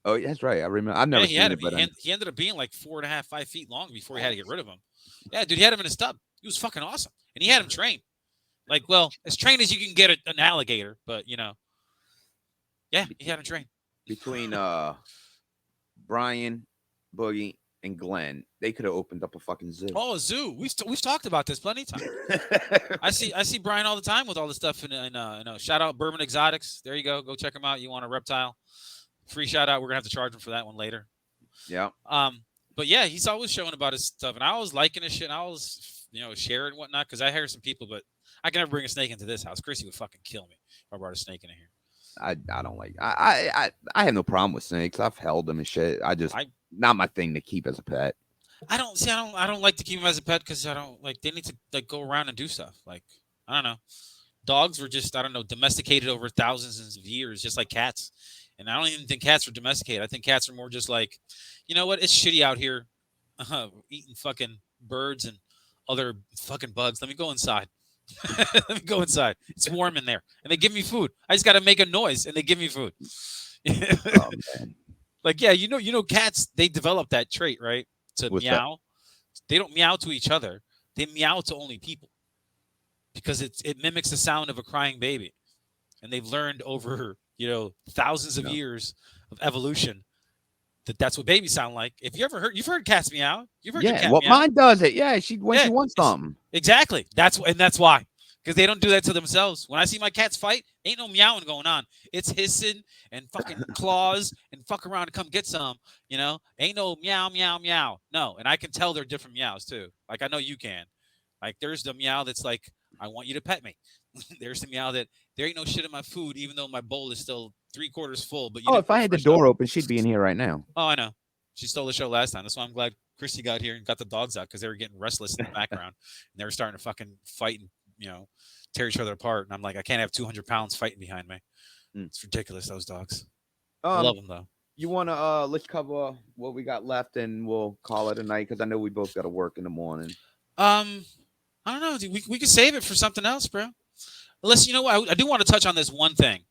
[SPEAKER 7] Oh, that's right. I remember. I've never
[SPEAKER 8] Yeah, he
[SPEAKER 7] seen
[SPEAKER 8] had
[SPEAKER 7] it,
[SPEAKER 8] him.
[SPEAKER 7] but
[SPEAKER 8] He ended up being like 4.5, 5 feet long before he had to get rid of him. Yeah, dude, he had him in his tub. He was fucking awesome. And he had him trained. Like, well, as trained as you can get an alligator, but yeah, he had him trained.
[SPEAKER 7] between Brian, Boogie, and Glenn, they could have opened up a fucking zoo.
[SPEAKER 8] Oh, a zoo. We've talked about this plenty of times. I see Brian all the time with all the stuff in shout out Bourbon Exotics. There you go. Go check him out. You want a reptile? Free shout out. We're gonna have to charge him for that one later.
[SPEAKER 7] Yeah.
[SPEAKER 8] But yeah, he's always showing about his stuff, and I was liking his shit. And I was sharing and whatnot because I hear some people, but I can never bring a snake into this house. Chrissy would fucking kill me if I brought a snake into here.
[SPEAKER 7] I don't like. I have no problem with snakes. I've held them and shit. Not my thing to keep as a pet.
[SPEAKER 8] I don't like to keep them as a pet because I don't like they need to like go around and do stuff. Like I don't know. Dogs were just domesticated over thousands of years, just like cats. And I don't even think cats were domesticated. I think cats are more just like, you know what? It's shitty out here, eating fucking birds and other fucking bugs. Let me go inside. Let me go inside. It's warm in there, and they give me food. I just got to make a noise, and they give me food.
[SPEAKER 7] Oh, man.
[SPEAKER 8] Like, yeah, cats, they develop that trait, right? To
[SPEAKER 7] What's
[SPEAKER 8] meow. They don't meow to each other. They meow to only people because it mimics the sound of a crying baby. And they've learned over, thousands of years of evolution that's what babies sound like. If you've heard cats meow. You've heard your cat meow.
[SPEAKER 7] Mine does it. Yeah, she wants something.
[SPEAKER 8] Exactly. That's why. Because they don't do that to themselves. When I see my cats fight, ain't no meowing going on. It's hissing and fucking claws and fuck around and come get some. Ain't no meow, meow, meow. No, and I can tell they're different meows too. Like I know you can. Like there's the meow that's like, I want you to pet me. There's the meow that there ain't no shit in my food, even though my bowl is still 3/4 full. But
[SPEAKER 7] If I had the door open, she'd be in here right now.
[SPEAKER 8] Oh, I know. She stole the show last time. That's why I'm glad Christy got here and got the dogs out because they were getting restless in the background and they were starting to fucking fight and tear each other apart. And I'm like, I can't have 200 pounds fighting behind me. It's ridiculous. Those dogs. I love them though.
[SPEAKER 7] You wanna let's cover what we got left and we'll call it a night because I know we both got to work in the morning.
[SPEAKER 8] I don't know. Dude, we could save it for something else, bro. Unless you know what, I do want to touch on this one thing,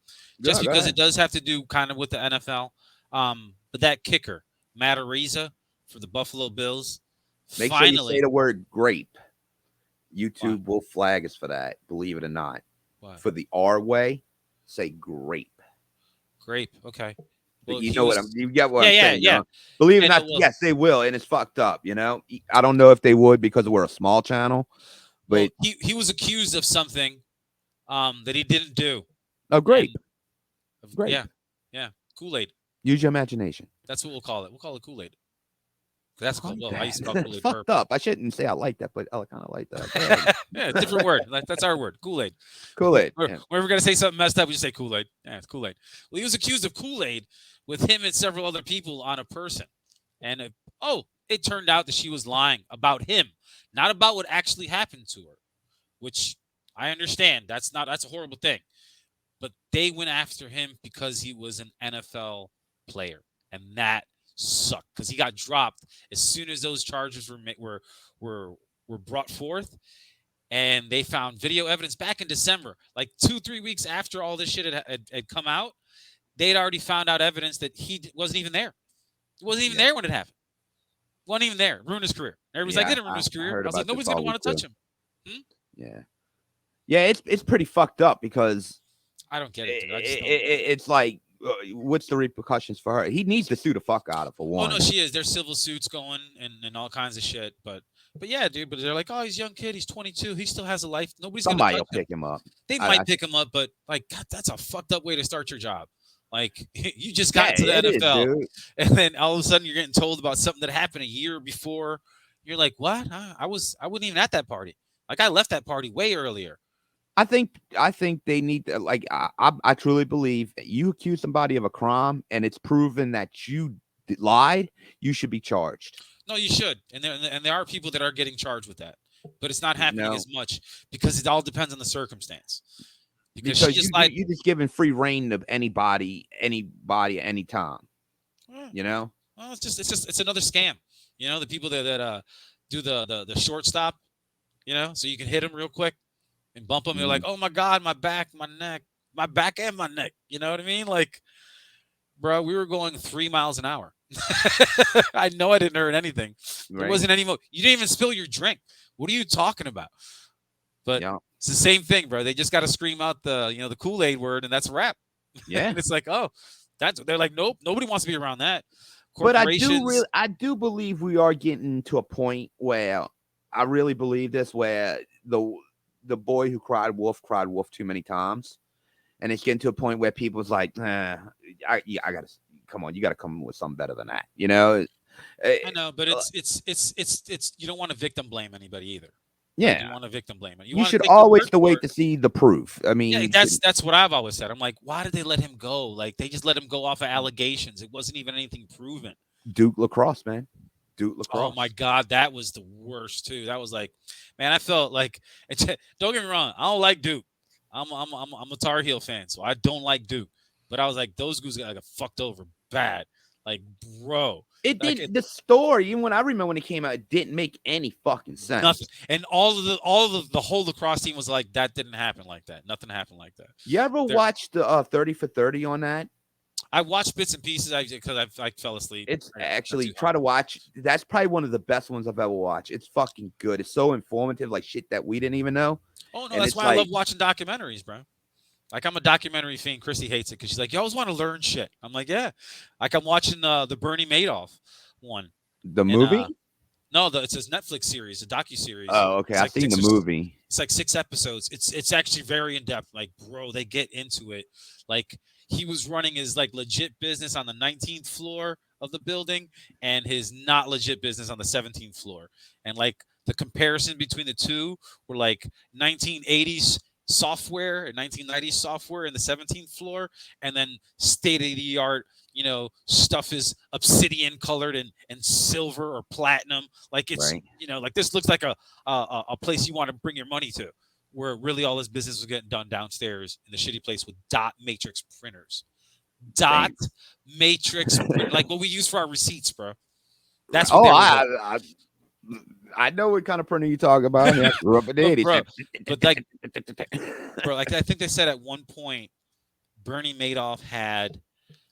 [SPEAKER 8] just because it does have to do kind of with the NFL. But that kicker, Matt Ariza for the Buffalo Bills.
[SPEAKER 7] Make sure you say the word grape. YouTube will flag us for that. Believe it or not. For the R way, say grape.
[SPEAKER 8] Grape. Okay. Well,
[SPEAKER 7] you know you get what I'm saying.
[SPEAKER 8] Yeah.
[SPEAKER 7] You know? Believe it or not, yes, they will, and it's fucked up. You know, I don't know if they would because we're a small channel, but
[SPEAKER 8] he was accused of something that he didn't do.
[SPEAKER 7] Oh, grape. Grape.
[SPEAKER 8] Yeah. Kool-Aid.
[SPEAKER 7] Use your imagination.
[SPEAKER 8] That's what we'll call it. We'll call it Kool-Aid. That's called. Well, I used to call
[SPEAKER 7] Kool-Aid. Fucked up. I shouldn't say I like that, but I kind of like that.
[SPEAKER 8] Yeah, different word. That's our word. Kool-Aid.
[SPEAKER 7] Kool-Aid.
[SPEAKER 8] Whenever we're gonna say something messed up, we just say Kool-Aid. Yeah, it's Kool-Aid. Well, he was accused of Kool-Aid with him and several other people on a person, and it turned out that she was lying about him, not about what actually happened to her, which I understand. That's a horrible thing, but they went after him because he was an NFL player, and that sucked because he got dropped as soon as those charges were brought forth, and they found video evidence back in December, like 2-3 weeks after all this shit had come out. They'd already found out evidence that he wasn't even there. He wasn't even there when it happened. Wasn't even there. Ruined his career. Everybody's like, didn't ruin his career. I was like, nobody's gonna want to touch him.
[SPEAKER 7] Yeah, it's pretty fucked up because
[SPEAKER 8] I don't get it. Dude.
[SPEAKER 7] It's like, what's the repercussions for her? He needs to sue the fuck out of for one.
[SPEAKER 8] Oh no, she is. There's civil suits going and all kinds of shit. But yeah, dude. But they're like, oh, he's a young kid. He's 22. He still has a life.
[SPEAKER 7] Somebody will pick him up.
[SPEAKER 8] They might pick him up, but like, God, that's a fucked up way to start your job. Like, you just got to the NFL, and then all of a sudden you're getting told about something that happened a year before. You're like, what? I wasn't even at that party. Like, I left that party way earlier.
[SPEAKER 7] I think they need to, like, I truly believe you accuse somebody of a crime and it's proven that you lied, you should be charged.
[SPEAKER 8] No, you should. And there are people that are getting charged with that, but it's not happening as much because it all depends on the circumstance. Because she just
[SPEAKER 7] you're just giving free reign to anybody, anytime. You know?
[SPEAKER 8] Well, it's another scam. You know, the people that do the shortstop, you know, so you can hit them real quick and bump them. They're like, oh my God, my back, my neck, my back and my neck. You know what I mean? Like, bro, we were going 3 miles an hour. I know I didn't hurt anything. There wasn't any. You didn't even spill your drink. What are you talking about? But it's the same thing, bro. They just got to scream out the Kool-Aid word, and that's a wrap.
[SPEAKER 7] Yeah,
[SPEAKER 8] and it's like, they're like, nope, nobody wants to be around that.
[SPEAKER 7] But I do believe we are getting to a point where I really believe this, where the boy who cried wolf too many times, and it's getting to a point where people's like, I gotta come on, you gotta come with something better than that, you know.
[SPEAKER 8] I know, but it's you don't want to victim blame anybody either.
[SPEAKER 7] Yeah,
[SPEAKER 8] you want to victim blame it.
[SPEAKER 7] You should always wait to see the proof. I mean,
[SPEAKER 8] that's what I've always said. I'm like, why did they let him go? Like, they just let him go off of allegations. It wasn't even anything proven.
[SPEAKER 7] Duke lacrosse, man. Duke lacrosse.
[SPEAKER 8] Oh my God, that was the worst too. That was like, man, I felt like. Don't get me wrong, I don't like Duke. I'm a Tar Heel fan, so I don't like Duke. But I was like, those guys got fucked over bad. Like, bro.
[SPEAKER 7] It did. The story, even when I remember when it came out, it didn't make any fucking sense.
[SPEAKER 8] Nothing. And all of the whole lacrosse team was like, that didn't happen like that. Nothing happened like that.
[SPEAKER 7] You ever watched the 30 for 30 on that?
[SPEAKER 8] I watched bits and pieces because I fell asleep.
[SPEAKER 7] It's actually try to watch. That's probably one of the best ones I've ever watched. It's fucking good. It's so informative, like shit that we didn't even know.
[SPEAKER 8] Oh no, that's why I love watching documentaries, bro. Like, I'm a documentary fan. Chrissy hates it because she's like, you always want to learn shit. I'm like, yeah. Like, I'm watching the Bernie Madoff one.
[SPEAKER 7] The movie?
[SPEAKER 8] No, it's a Netflix series, a docuseries.
[SPEAKER 7] Oh, okay. I've seen the movie.
[SPEAKER 8] It's like 6 episodes. It's actually very in depth. Like, bro, they get into it. Like, he was running his like legit business on the 19th floor of the building and his not legit business on the 17th floor. And like the comparison between the two were like 1980s software and 1990s software in the 17th floor, and then state of the art, you know, stuff is obsidian colored and silver or platinum. Like, it's you know, like, this looks like a place you want to bring your money to. where really all his business was getting done downstairs in the shitty place with dot matrix printers. Dot matrix like what we use for our receipts, bro. That's what they were doing.
[SPEAKER 7] I know what kind of printer you talk about. Yeah, grew up in the 80s.
[SPEAKER 8] But like, bro, like I think they said at one point, Bernie Madoff had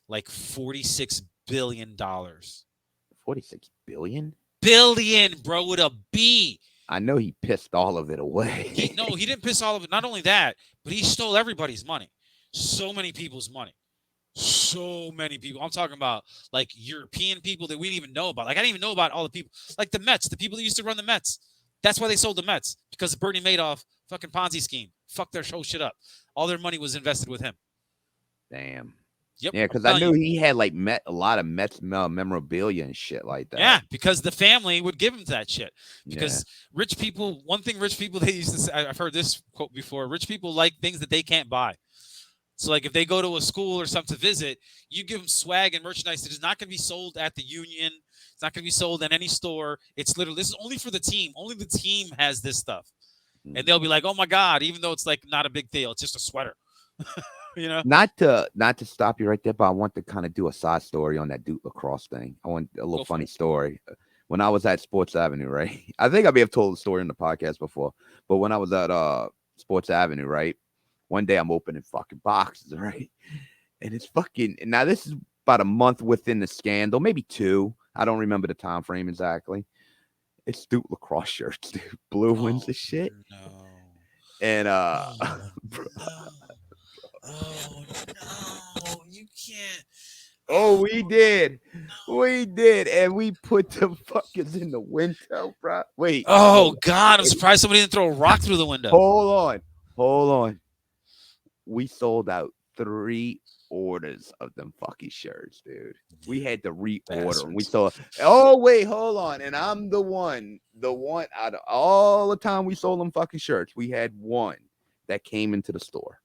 [SPEAKER 8] like $46 billion.
[SPEAKER 7] 46 billion?
[SPEAKER 8] Billion, bro, with a B.
[SPEAKER 7] I know he pissed all of it away.
[SPEAKER 8] He didn't piss all of it. Not only that, but he stole everybody's money. So many people's money. So many people. I'm talking about like European people that we didn't even know about. Like I didn't even know about all the people. Like the Mets, the people that used to run the Mets. That's why they sold the Mets, because of Bernie Madoff fucking Ponzi scheme. Fuck their whole shit up. All their money was invested with him.
[SPEAKER 7] Damn.
[SPEAKER 8] Yep.
[SPEAKER 7] Yeah, because I knew he had like a lot of Mets memorabilia and shit like that.
[SPEAKER 8] Yeah, because the family would give him that shit. Because rich people, one thing rich people, they used to say, I've heard this quote before, rich people like things that they can't buy. So like if they go to a school or something to visit, you give them swag and merchandise that is not going to be sold at the Union. It's not going to be sold in any store. It's literally, this is only for the team. Only the team has this stuff. And they'll be like, oh my God, even though it's like not a big deal. It's just a sweater. You know,
[SPEAKER 7] not to stop you right there, but I want to kind of do a side story on that Duke lacrosse thing. I want a little funny story. When I was at Sports Avenue, right? I think I may have told the story in the podcast before, but when I was at Sports Avenue, right? One day I'm opening fucking boxes, right? And it's fucking, now this is about a month within the scandal, maybe 2. I don't remember the time frame exactly. It's Duke lacrosse shirts, dude. Blue ones and shit.
[SPEAKER 8] No.
[SPEAKER 7] And
[SPEAKER 8] Oh no, you can't.
[SPEAKER 7] oh, we did. We did. And we put the fuckers in the window, bro. Wait.
[SPEAKER 8] Oh God, I'm surprised somebody didn't throw a rock through the window.
[SPEAKER 7] Hold on. We sold out 3 orders of them fucking shirts, dude. We had to reorder them. We saw, oh wait, hold on. And I'm the one out of all the time we sold them fucking shirts, we had one that came into the store.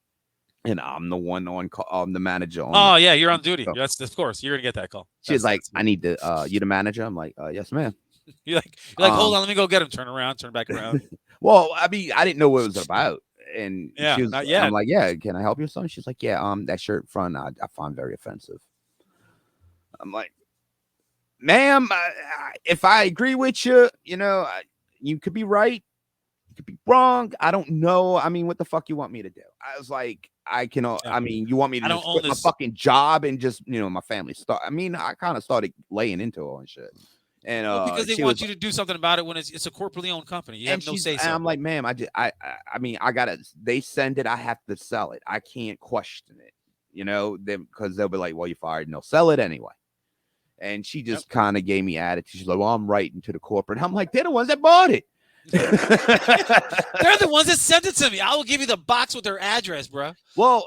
[SPEAKER 7] And I'm the one on call. I'm the manager.
[SPEAKER 8] Oh yeah, you're on duty. That's of course you're gonna get that call.
[SPEAKER 7] She's like, I need to. You the manager? I'm like, yes, ma'am.
[SPEAKER 8] You're like, hold on, let me go get him. Turn around, turn back around.
[SPEAKER 7] Well, I mean, I didn't know what it was about. And
[SPEAKER 8] yeah,
[SPEAKER 7] she was,
[SPEAKER 8] not yet.
[SPEAKER 7] I'm like, yeah, can I help you with something? She's like, yeah, that shirt front I find very offensive. I'm like, ma'am, if I agree with you, you know, you could be right, you could be wrong. I don't know. I mean, what the fuck you want me to do? I was like, I mean, you want me to just quit my fucking job and just, you know, my family start. I mean, I kind of started laying into all and shit. And
[SPEAKER 8] because they want you to do something about it when it's a corporately owned company. You have no say so.
[SPEAKER 7] I'm like, ma'am, I mean, I gotta. They send it. I have to sell it. I can't question it. You know, because they'll be like, well, you fired, and they'll sell it anyway. And she just kind of gave me attitude. She's like, well, I'm writing to the corporate. I'm like, they're the ones that bought it.
[SPEAKER 8] They're the ones that sent it to me. I will give you the box with their address, bro.
[SPEAKER 7] Well,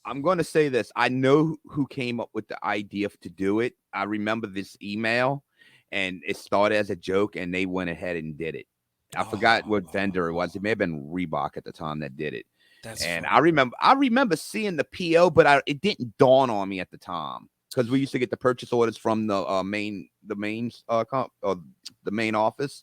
[SPEAKER 7] I'm going to say this. I know who came up with the idea to do it. I remember this email, and it started as a joke, and they went ahead and did it. I forgot what vendor it was. It may have been Reebok at the time that did it. And I remember seeing the PO, but it didn't dawn on me at the time because we used to get the purchase orders from the main office,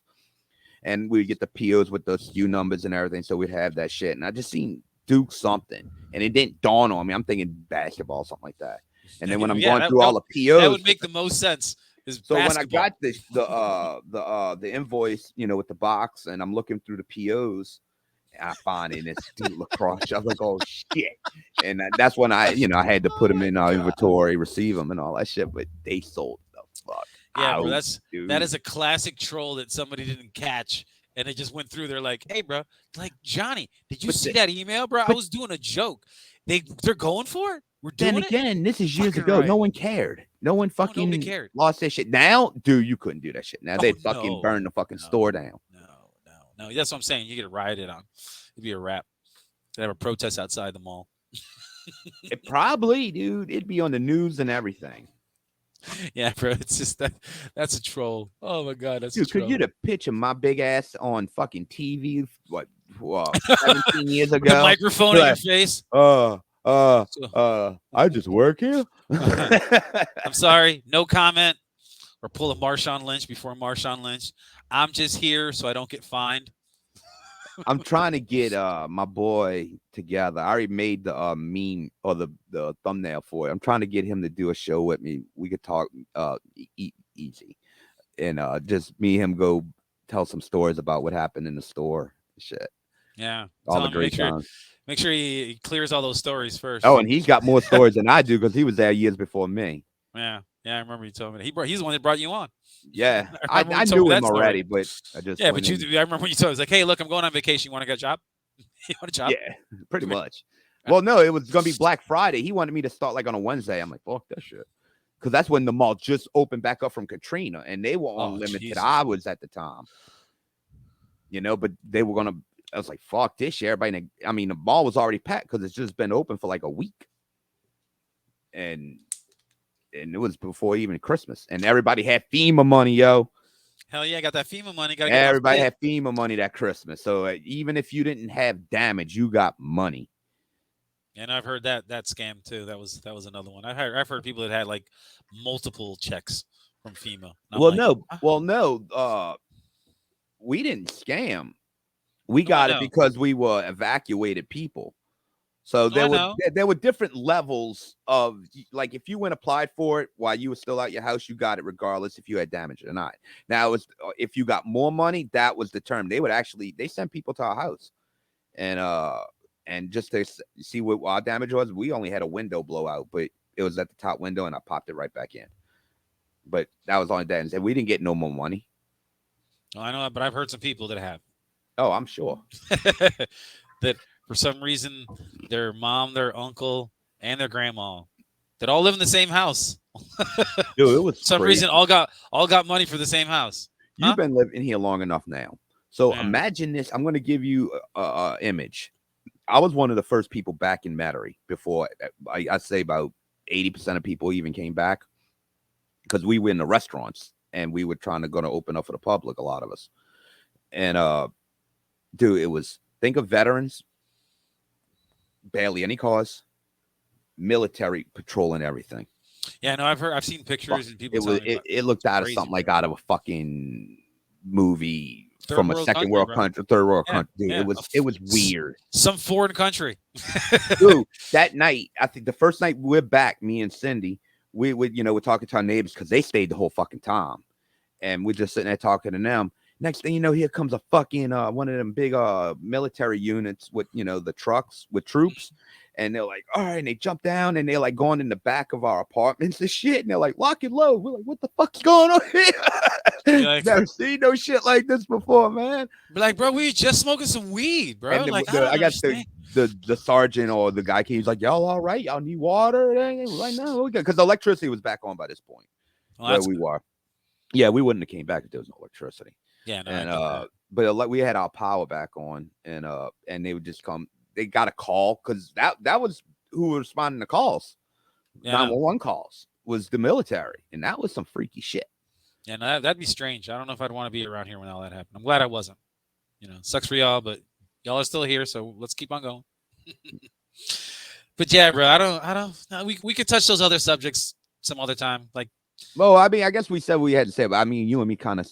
[SPEAKER 7] and we'd get the POs with the SKU numbers and everything. So we'd have that shit, and I just seen Duke something, and it didn't dawn on me. I'm thinking basketball, something like that. And then when I'm going through all the POs,
[SPEAKER 8] that would make the most sense.
[SPEAKER 7] So when I got the invoice, you know, with the box, and I'm looking through the POs, and I find it, it's Duke lacrosse. I was like, oh shit! And that's when I had to put them in our inventory, receive them, and all that shit. But they sold the fuck.
[SPEAKER 8] Yeah,
[SPEAKER 7] out,
[SPEAKER 8] bro,
[SPEAKER 7] dude.
[SPEAKER 8] That is a classic troll that somebody didn't catch. And it just went through. They're like, "Hey, bro, like Johnny, did you see that email, bro? I was doing a joke. They're going for it. We're doing it." Then again,
[SPEAKER 7] this is years ago. Right. No one cared. No one fucking
[SPEAKER 8] cared.
[SPEAKER 7] Lost that shit. Now, dude, you couldn't do that shit. Now they fucking burn the fucking store down.
[SPEAKER 8] No. That's what I'm saying. You get rioted on. It'd be a wrap. They have a protest outside the mall.
[SPEAKER 7] It probably, dude. It'd be on the news and everything.
[SPEAKER 8] Yeah, bro. It's just that's a troll. Oh my god, that's
[SPEAKER 7] dude.
[SPEAKER 8] A troll.
[SPEAKER 7] Could you the picture my big ass on fucking TV? What 17 years ago?
[SPEAKER 8] The microphone in your face.
[SPEAKER 7] I just work here.
[SPEAKER 8] I'm sorry, no comment. Or pull a Marshawn Lynch before Marshawn Lynch. I'm just here so I don't get fined.
[SPEAKER 7] I'm trying to get my boy together. I already made the meme or the thumbnail for it. I'm trying to get him to do a show with me. We could talk easy, and just me and him go tell some stories about what happened in the store. Shit,
[SPEAKER 8] Yeah.
[SPEAKER 7] all
[SPEAKER 8] Tell
[SPEAKER 7] the
[SPEAKER 8] him
[SPEAKER 7] great times.
[SPEAKER 8] make sure he clears all those stories first.
[SPEAKER 7] Oh, and he's got more stories than I do because he was there years before me.
[SPEAKER 8] Yeah. Yeah, I remember you told me that. He's the one that brought you on.
[SPEAKER 7] Yeah,
[SPEAKER 8] I
[SPEAKER 7] I
[SPEAKER 8] remember when you told
[SPEAKER 7] knew
[SPEAKER 8] me
[SPEAKER 7] him
[SPEAKER 8] that story.
[SPEAKER 7] already, but I just
[SPEAKER 8] Yeah,
[SPEAKER 7] went
[SPEAKER 8] but
[SPEAKER 7] in.
[SPEAKER 8] I remember when you told me, it was like, hey, look, I'm going on vacation. You want to get a job? You want a job?
[SPEAKER 7] Yeah, pretty much. Well, no, it was gonna be Black Friday. He wanted me to start like on a Wednesday. I'm like, fuck that shit, because that's when the mall just opened back up from Katrina, and they were on limited
[SPEAKER 8] Jesus.
[SPEAKER 7] hours at the time. But they were gonna. I was like, fuck this shit. Everybody, I mean, the mall was already packed because it's just been open for like a week, and it was before even Christmas, and everybody had FEMA money, yo.
[SPEAKER 8] Hell yeah, I got that FEMA money. Gotta
[SPEAKER 7] Everybody
[SPEAKER 8] get
[SPEAKER 7] had FEMA money that Christmas, so even if you didn't have damage, you got money.
[SPEAKER 8] And I've heard that scam too. That was another one. I've heard people that had like multiple checks from FEMA.
[SPEAKER 7] No. We didn't scam. We got it because we were evacuated people. So there were different levels of, like, if you went applied for it while you were still out your house, you got it regardless if you had damage or not. Now, if you got more money, that was determined. They sent people to our house, and just to see what our damage was, we only had a window blowout, but it was at the top window, and I popped it right back in. But that was only that, and we didn't get no more money.
[SPEAKER 8] Oh, I know, but I've heard some people that have.
[SPEAKER 7] Oh, I'm sure.
[SPEAKER 8] That for some reason their mom, their uncle, and their grandma that all live in the same house.
[SPEAKER 7] Dude, it was
[SPEAKER 8] for some reason all got money for the same house.
[SPEAKER 7] You've been living here long enough now. So imagine this. I'm going to give you a image. I was one of the first people back in Metairie before I'd say about 80% of people even came back, because we were in the restaurants and we were trying to open up for the public, a lot of us. And dude, think of veterans, barely any cars, military patrolling everything.
[SPEAKER 8] Yeah, no, I've seen pictures and people.
[SPEAKER 7] It looked out of something like out of a fucking movie from a second world country, third world country. Dude, it was weird.
[SPEAKER 8] Some foreign country.
[SPEAKER 7] Dude, that night, I think the first night we're back, me and Cindy, we're talking to our neighbors because they stayed the whole fucking time, and we're just sitting there talking to them. Next thing you know, here comes a fucking one of them big military units with the trucks with troops, and they're like, all right, and they jump down and they're like going in the back of our apartments and shit, and they're like, lock and load. We're like, what the fuck's going on here?
[SPEAKER 8] Like,
[SPEAKER 7] never seen no shit like this before, man.
[SPEAKER 8] Like, bro, we just smoking some weed, bro.
[SPEAKER 7] And
[SPEAKER 8] I
[SPEAKER 7] guess the sergeant or the guy he's like, y'all all right? Y'all need water? Like, no, because the electricity was back on by this point where we were. Yeah, we wouldn't have came back if there was no electricity.
[SPEAKER 8] Yeah, no,
[SPEAKER 7] and but we had our power back on, and they would just come. They got a call because that was who was responding to calls. 911 calls was the military, and that was some freaky shit.
[SPEAKER 8] Yeah, no, that'd be strange. I don't know if I'd want to be around here when all that happened. I'm glad I wasn't. Sucks for y'all, but y'all are still here, so let's keep on going. But yeah, bro, I don't. We could touch those other subjects some other time. Like,
[SPEAKER 7] well, I mean, I guess we said what we had to say, but I mean, you and me kind of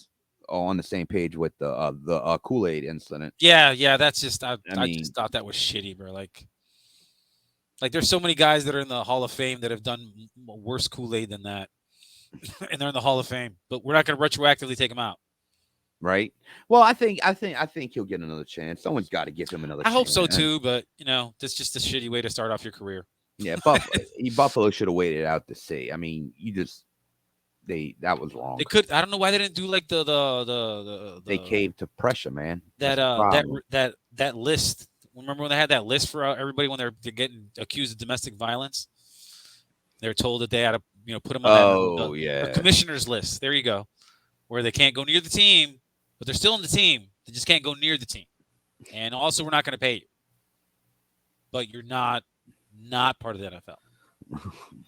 [SPEAKER 7] on the same page with the Kool-Aid incident.
[SPEAKER 8] Yeah, that's just I just thought that was shitty, bro. Like there's so many guys that are in the Hall of Fame that have done worse Kool-Aid than that, and they're in the Hall of Fame, but we're not going to retroactively take them out,
[SPEAKER 7] right? Well, I think he'll get another chance. Someone's got to give him another chance.
[SPEAKER 8] I hope so too, but that's just a shitty way to start off your career.
[SPEAKER 7] Yeah, Buffalo should have waited out to see. I mean, that was wrong.
[SPEAKER 8] They could. I don't know why they didn't do like the
[SPEAKER 7] they caved to pressure, man.
[SPEAKER 8] That list. Remember when they had that list for everybody when they're getting accused of domestic violence? They were told that they had to put them on the commissioner's list. There you go, where they can't go near the team, but they're still in the team. They just can't go near the team, and also we're not going to pay you. But you're not part of the NFL.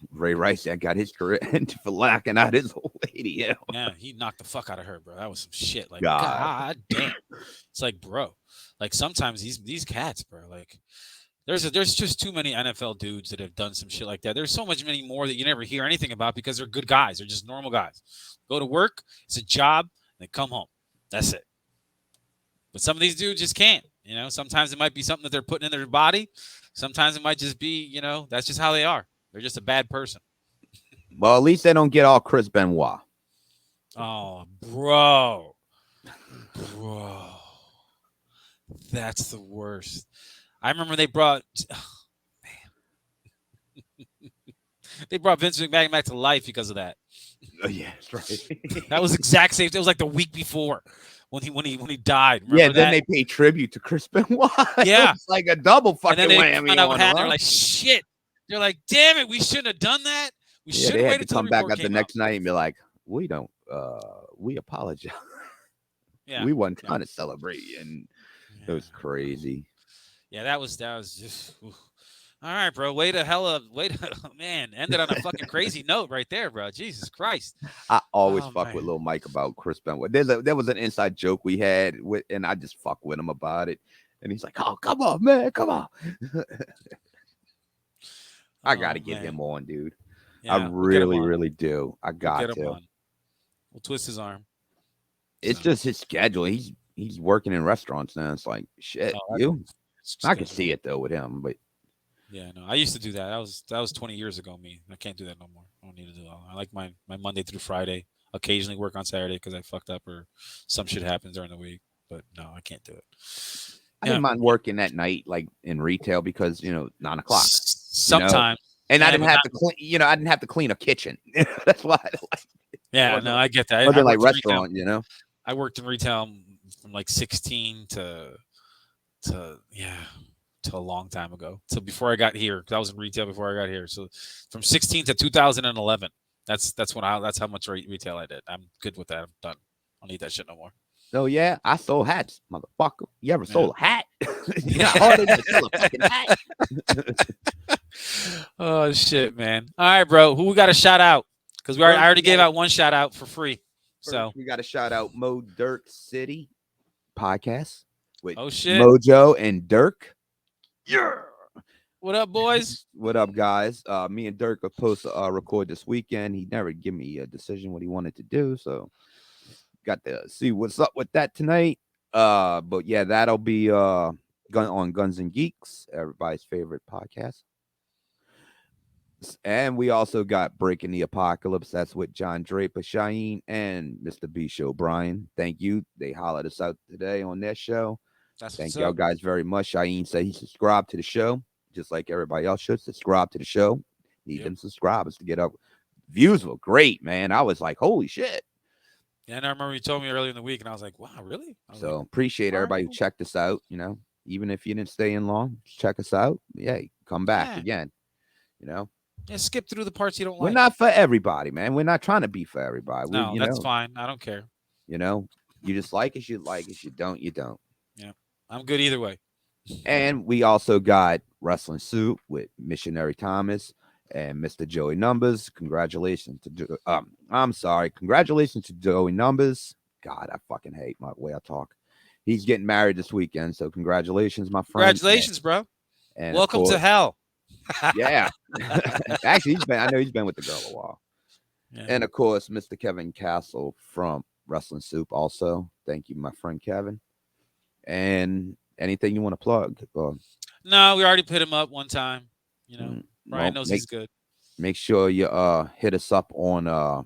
[SPEAKER 7] Ray Rice got his career ended for locking out his old lady.
[SPEAKER 8] Yeah, he knocked the fuck out of her, bro. That was some shit. Like, God damn. It's like, bro, like sometimes these cats, bro, like there's just too many NFL dudes that have done some shit like that. There's so many more that you never hear anything about because they're good guys. They're just normal guys. Go to work, it's a job, and they come home. That's it. But some of these dudes just can't. You know, sometimes it might be something that they're putting in their body. Sometimes it might just be, you know, that's just how they are. They're just a bad person.
[SPEAKER 7] Well, at least they don't get all Chris Benoit.
[SPEAKER 8] Oh, bro. That's the worst. I remember they brought they brought Vince McMahon back to life because of that.
[SPEAKER 7] Oh, yeah, that's right.
[SPEAKER 8] That was exact same. It was like the week before when he died. Remember
[SPEAKER 7] Yeah, then
[SPEAKER 8] that?
[SPEAKER 7] they paid tribute to Chris Benoit.
[SPEAKER 8] Yeah.
[SPEAKER 7] It's like a double
[SPEAKER 8] And
[SPEAKER 7] fucking
[SPEAKER 8] then they
[SPEAKER 7] whammy.
[SPEAKER 8] found out
[SPEAKER 7] On
[SPEAKER 8] what
[SPEAKER 7] them,
[SPEAKER 8] happened. They're
[SPEAKER 7] huh?
[SPEAKER 8] like, shit. They're like, damn it, we shouldn't have done that. We
[SPEAKER 7] Yeah,
[SPEAKER 8] should
[SPEAKER 7] they
[SPEAKER 8] have
[SPEAKER 7] had
[SPEAKER 8] waited
[SPEAKER 7] to
[SPEAKER 8] till
[SPEAKER 7] come
[SPEAKER 8] the
[SPEAKER 7] back
[SPEAKER 8] report
[SPEAKER 7] at the
[SPEAKER 8] came
[SPEAKER 7] next
[SPEAKER 8] out.
[SPEAKER 7] night and be like, we apologize.
[SPEAKER 8] Yeah.
[SPEAKER 7] We weren't trying to celebrate you. And it was crazy.
[SPEAKER 8] Yeah, that was just oof. All right, bro. Man, ended on a fucking crazy note right there, bro. Jesus Christ.
[SPEAKER 7] I always
[SPEAKER 8] Oh,
[SPEAKER 7] fuck
[SPEAKER 8] man.
[SPEAKER 7] with Lil Mike about Chris Benoit. There was an inside joke we had with, and I just fuck with him about it. And he's like, "Oh, come on, man, come on." I gotta get him on, dude.
[SPEAKER 8] Yeah,
[SPEAKER 7] I
[SPEAKER 8] we'll get him
[SPEAKER 7] really,
[SPEAKER 8] on.
[SPEAKER 7] really do. I
[SPEAKER 8] We'll
[SPEAKER 7] got
[SPEAKER 8] get him
[SPEAKER 7] to.
[SPEAKER 8] on. We'll twist his arm.
[SPEAKER 7] It's
[SPEAKER 8] So.
[SPEAKER 7] just his schedule. He's working in restaurants now. It's like shit. I can see it though with him, but
[SPEAKER 8] yeah, no, I used to do that. That was 20 years ago. Me, I can't do that no more. I don't need to do that. I like my Monday through Friday. Occasionally work on Saturday because I fucked up or some shit happens during the week. But no, I can't do it.
[SPEAKER 7] I didn't mind working at night, like in retail, because 9 o'clock.
[SPEAKER 8] Sometimes,
[SPEAKER 7] and
[SPEAKER 8] yeah,
[SPEAKER 7] I didn't have to clean. I didn't have to clean a kitchen. That's why.
[SPEAKER 8] Yeah, no, I get that.
[SPEAKER 7] Other
[SPEAKER 8] I
[SPEAKER 7] like
[SPEAKER 8] worked in
[SPEAKER 7] restaurant,
[SPEAKER 8] retail. I worked in retail from like 16 to till a long time ago. So before I got here, because I was in retail before I got here. So from 16 to 2011. That's how much retail I did. I'm good with that. I'm done. I don't need that shit no more.
[SPEAKER 7] Oh yeah, I sold hats, motherfucker. You ever sold a hat? Yeah, harder to sell a fucking hat.
[SPEAKER 8] Oh shit, man! All right, bro. Who we got to shout out? Because I already gave out one shout out for free. So
[SPEAKER 7] we got to shout out Mo Dirt City podcast with
[SPEAKER 8] shit,
[SPEAKER 7] Mojo and Dirk.
[SPEAKER 8] Yeah. What up, boys?
[SPEAKER 7] What up, guys? Me and Dirk are supposed to record this weekend. He never give me a decision what he wanted to do, so got to see what's up with that tonight. But yeah, that'll be on Guns and Geeks, everybody's favorite podcast. And we also got Breaking the Apocalypse. That's with John Draper, Shaheen, and Mr. B Show Brian. Thank you. They hollered us out today on their show. Thank y'all guys very much. Shaheen said he subscribed to the show, just like everybody else should subscribe to the show. Need them subscribers to get up. Views were great, man. I was like, holy shit.
[SPEAKER 8] Yeah, and I remember you told me earlier in the week, and I was like, wow, really?
[SPEAKER 7] So appreciate everybody who checked us out. Even if you didn't stay in long, check us out. Yeah, come back again.
[SPEAKER 8] Yeah, skip through the parts you don't like.
[SPEAKER 7] We're not for everybody, man. We're not trying to be for everybody.
[SPEAKER 8] No, that's fine. I don't care.
[SPEAKER 7] You just like us, you like us. You don't, you don't.
[SPEAKER 8] Yeah, I'm good either way.
[SPEAKER 7] And we also got Wrestling Soup with Missionary Thomas and Mr. Joey Numbers. Congratulations to Congratulations to Joey Numbers. God, I fucking hate my way I talk. He's getting married this weekend, so congratulations, my friend.
[SPEAKER 8] Congratulations, bro.
[SPEAKER 7] And
[SPEAKER 8] welcome to hell.
[SPEAKER 7] Yeah. Actually, I know he's been with the girl a while.
[SPEAKER 8] Yeah.
[SPEAKER 7] And of course, Mr. Kevin Castle from Wrestling Soup also. Thank you, my friend Kevin. And anything you want to plug?
[SPEAKER 8] No, we already put him up one time. Brian knows he's good.
[SPEAKER 7] Make sure you hit us up on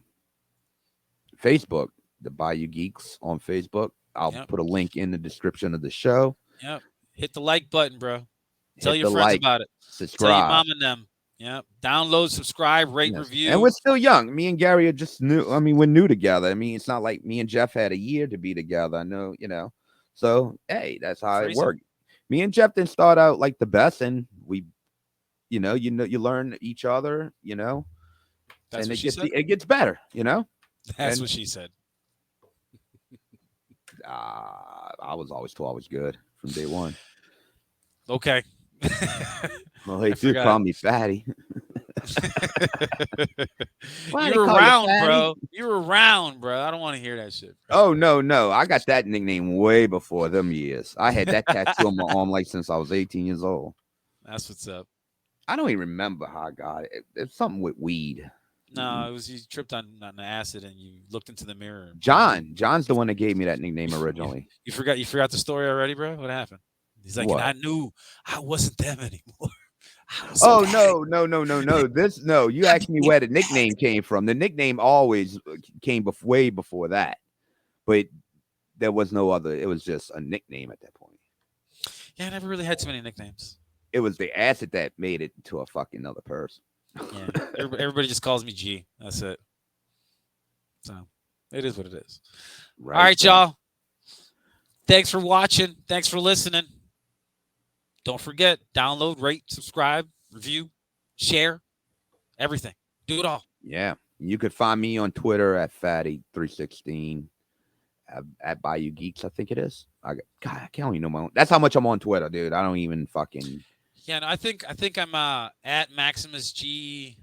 [SPEAKER 7] Facebook, the Bayou Geeks on Facebook. I'll put a link in the description of the show.
[SPEAKER 8] Yep. Hit the like button, bro. Tell your friends about it.
[SPEAKER 7] Subscribe.
[SPEAKER 8] Tell your mom and them. Yep. Download, subscribe, rate, review.
[SPEAKER 7] And we're still young. Me and Gary are just new. I mean, we're new together. I mean, it's not like me and Jeff had a year to be together. I know, So, hey, that's how it worked. Me and Jeff didn't start out like the best, and we, you learn each other,
[SPEAKER 8] That's
[SPEAKER 7] and
[SPEAKER 8] what she said?
[SPEAKER 7] It gets better,
[SPEAKER 8] That's what she said.
[SPEAKER 7] I was always told I was good from day one.
[SPEAKER 8] Okay.
[SPEAKER 7] Well, they do call me Fatty.
[SPEAKER 8] You're around, bro. You're around, bro. I don't want to hear that shit.
[SPEAKER 7] Bro. Oh, no. I got that nickname way before them years. I had that tattoo on my arm like since I was 18 years old.
[SPEAKER 8] That's what's up.
[SPEAKER 7] I don't even remember how I got it. It's something with weed.
[SPEAKER 8] No, it was you tripped on the acid and you looked into the mirror.
[SPEAKER 7] John's the one that gave me that nickname originally.
[SPEAKER 8] You forgot the story already, bro? What happened? He's like,
[SPEAKER 7] What?
[SPEAKER 8] and I knew I wasn't them anymore.
[SPEAKER 7] Oh no. No. You asked me where the nickname came from. The nickname always came way before that, but there was no other. It was just a nickname at that point.
[SPEAKER 8] Yeah, I never really had too many nicknames.
[SPEAKER 7] It was the acid that made it to a fucking other person.
[SPEAKER 8] Yeah, everybody just calls me G. That's it. So it is what it is.
[SPEAKER 7] Right,
[SPEAKER 8] All right,
[SPEAKER 7] so-
[SPEAKER 8] y'all. Thanks for watching. Thanks for listening. Don't forget, download, rate, subscribe, review, share, everything. Do it all.
[SPEAKER 7] Yeah. You could find me on Twitter at Phatty316 at Bayou Geeks, I think it is. God, I can't even know my own. That's how much I'm on Twitter, dude. I don't even fucking.
[SPEAKER 8] Yeah, no, I think I'm at MaximusG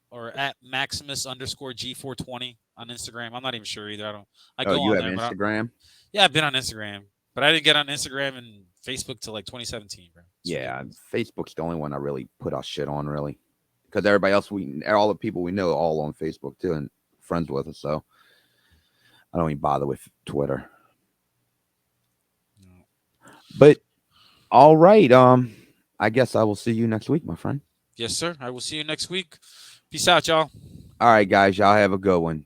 [SPEAKER 8] or at Maximus_G420 on Instagram. I'm not even sure either. I go
[SPEAKER 7] You
[SPEAKER 8] on
[SPEAKER 7] have
[SPEAKER 8] there.
[SPEAKER 7] Instagram?
[SPEAKER 8] Yeah, I've been on Instagram, but I didn't get on Instagram and Facebook till like 2017, bro.
[SPEAKER 7] Yeah, Facebook's the only one I really put our shit on, really, because everybody else all the people we know, are all on Facebook too, and friends with us. So I don't even bother with Twitter.
[SPEAKER 8] No.
[SPEAKER 7] But all right, I guess I will see you next week, my friend.
[SPEAKER 8] Yes, sir. I will see you next week. Peace out, y'all.
[SPEAKER 7] All right, guys, y'all have a good one.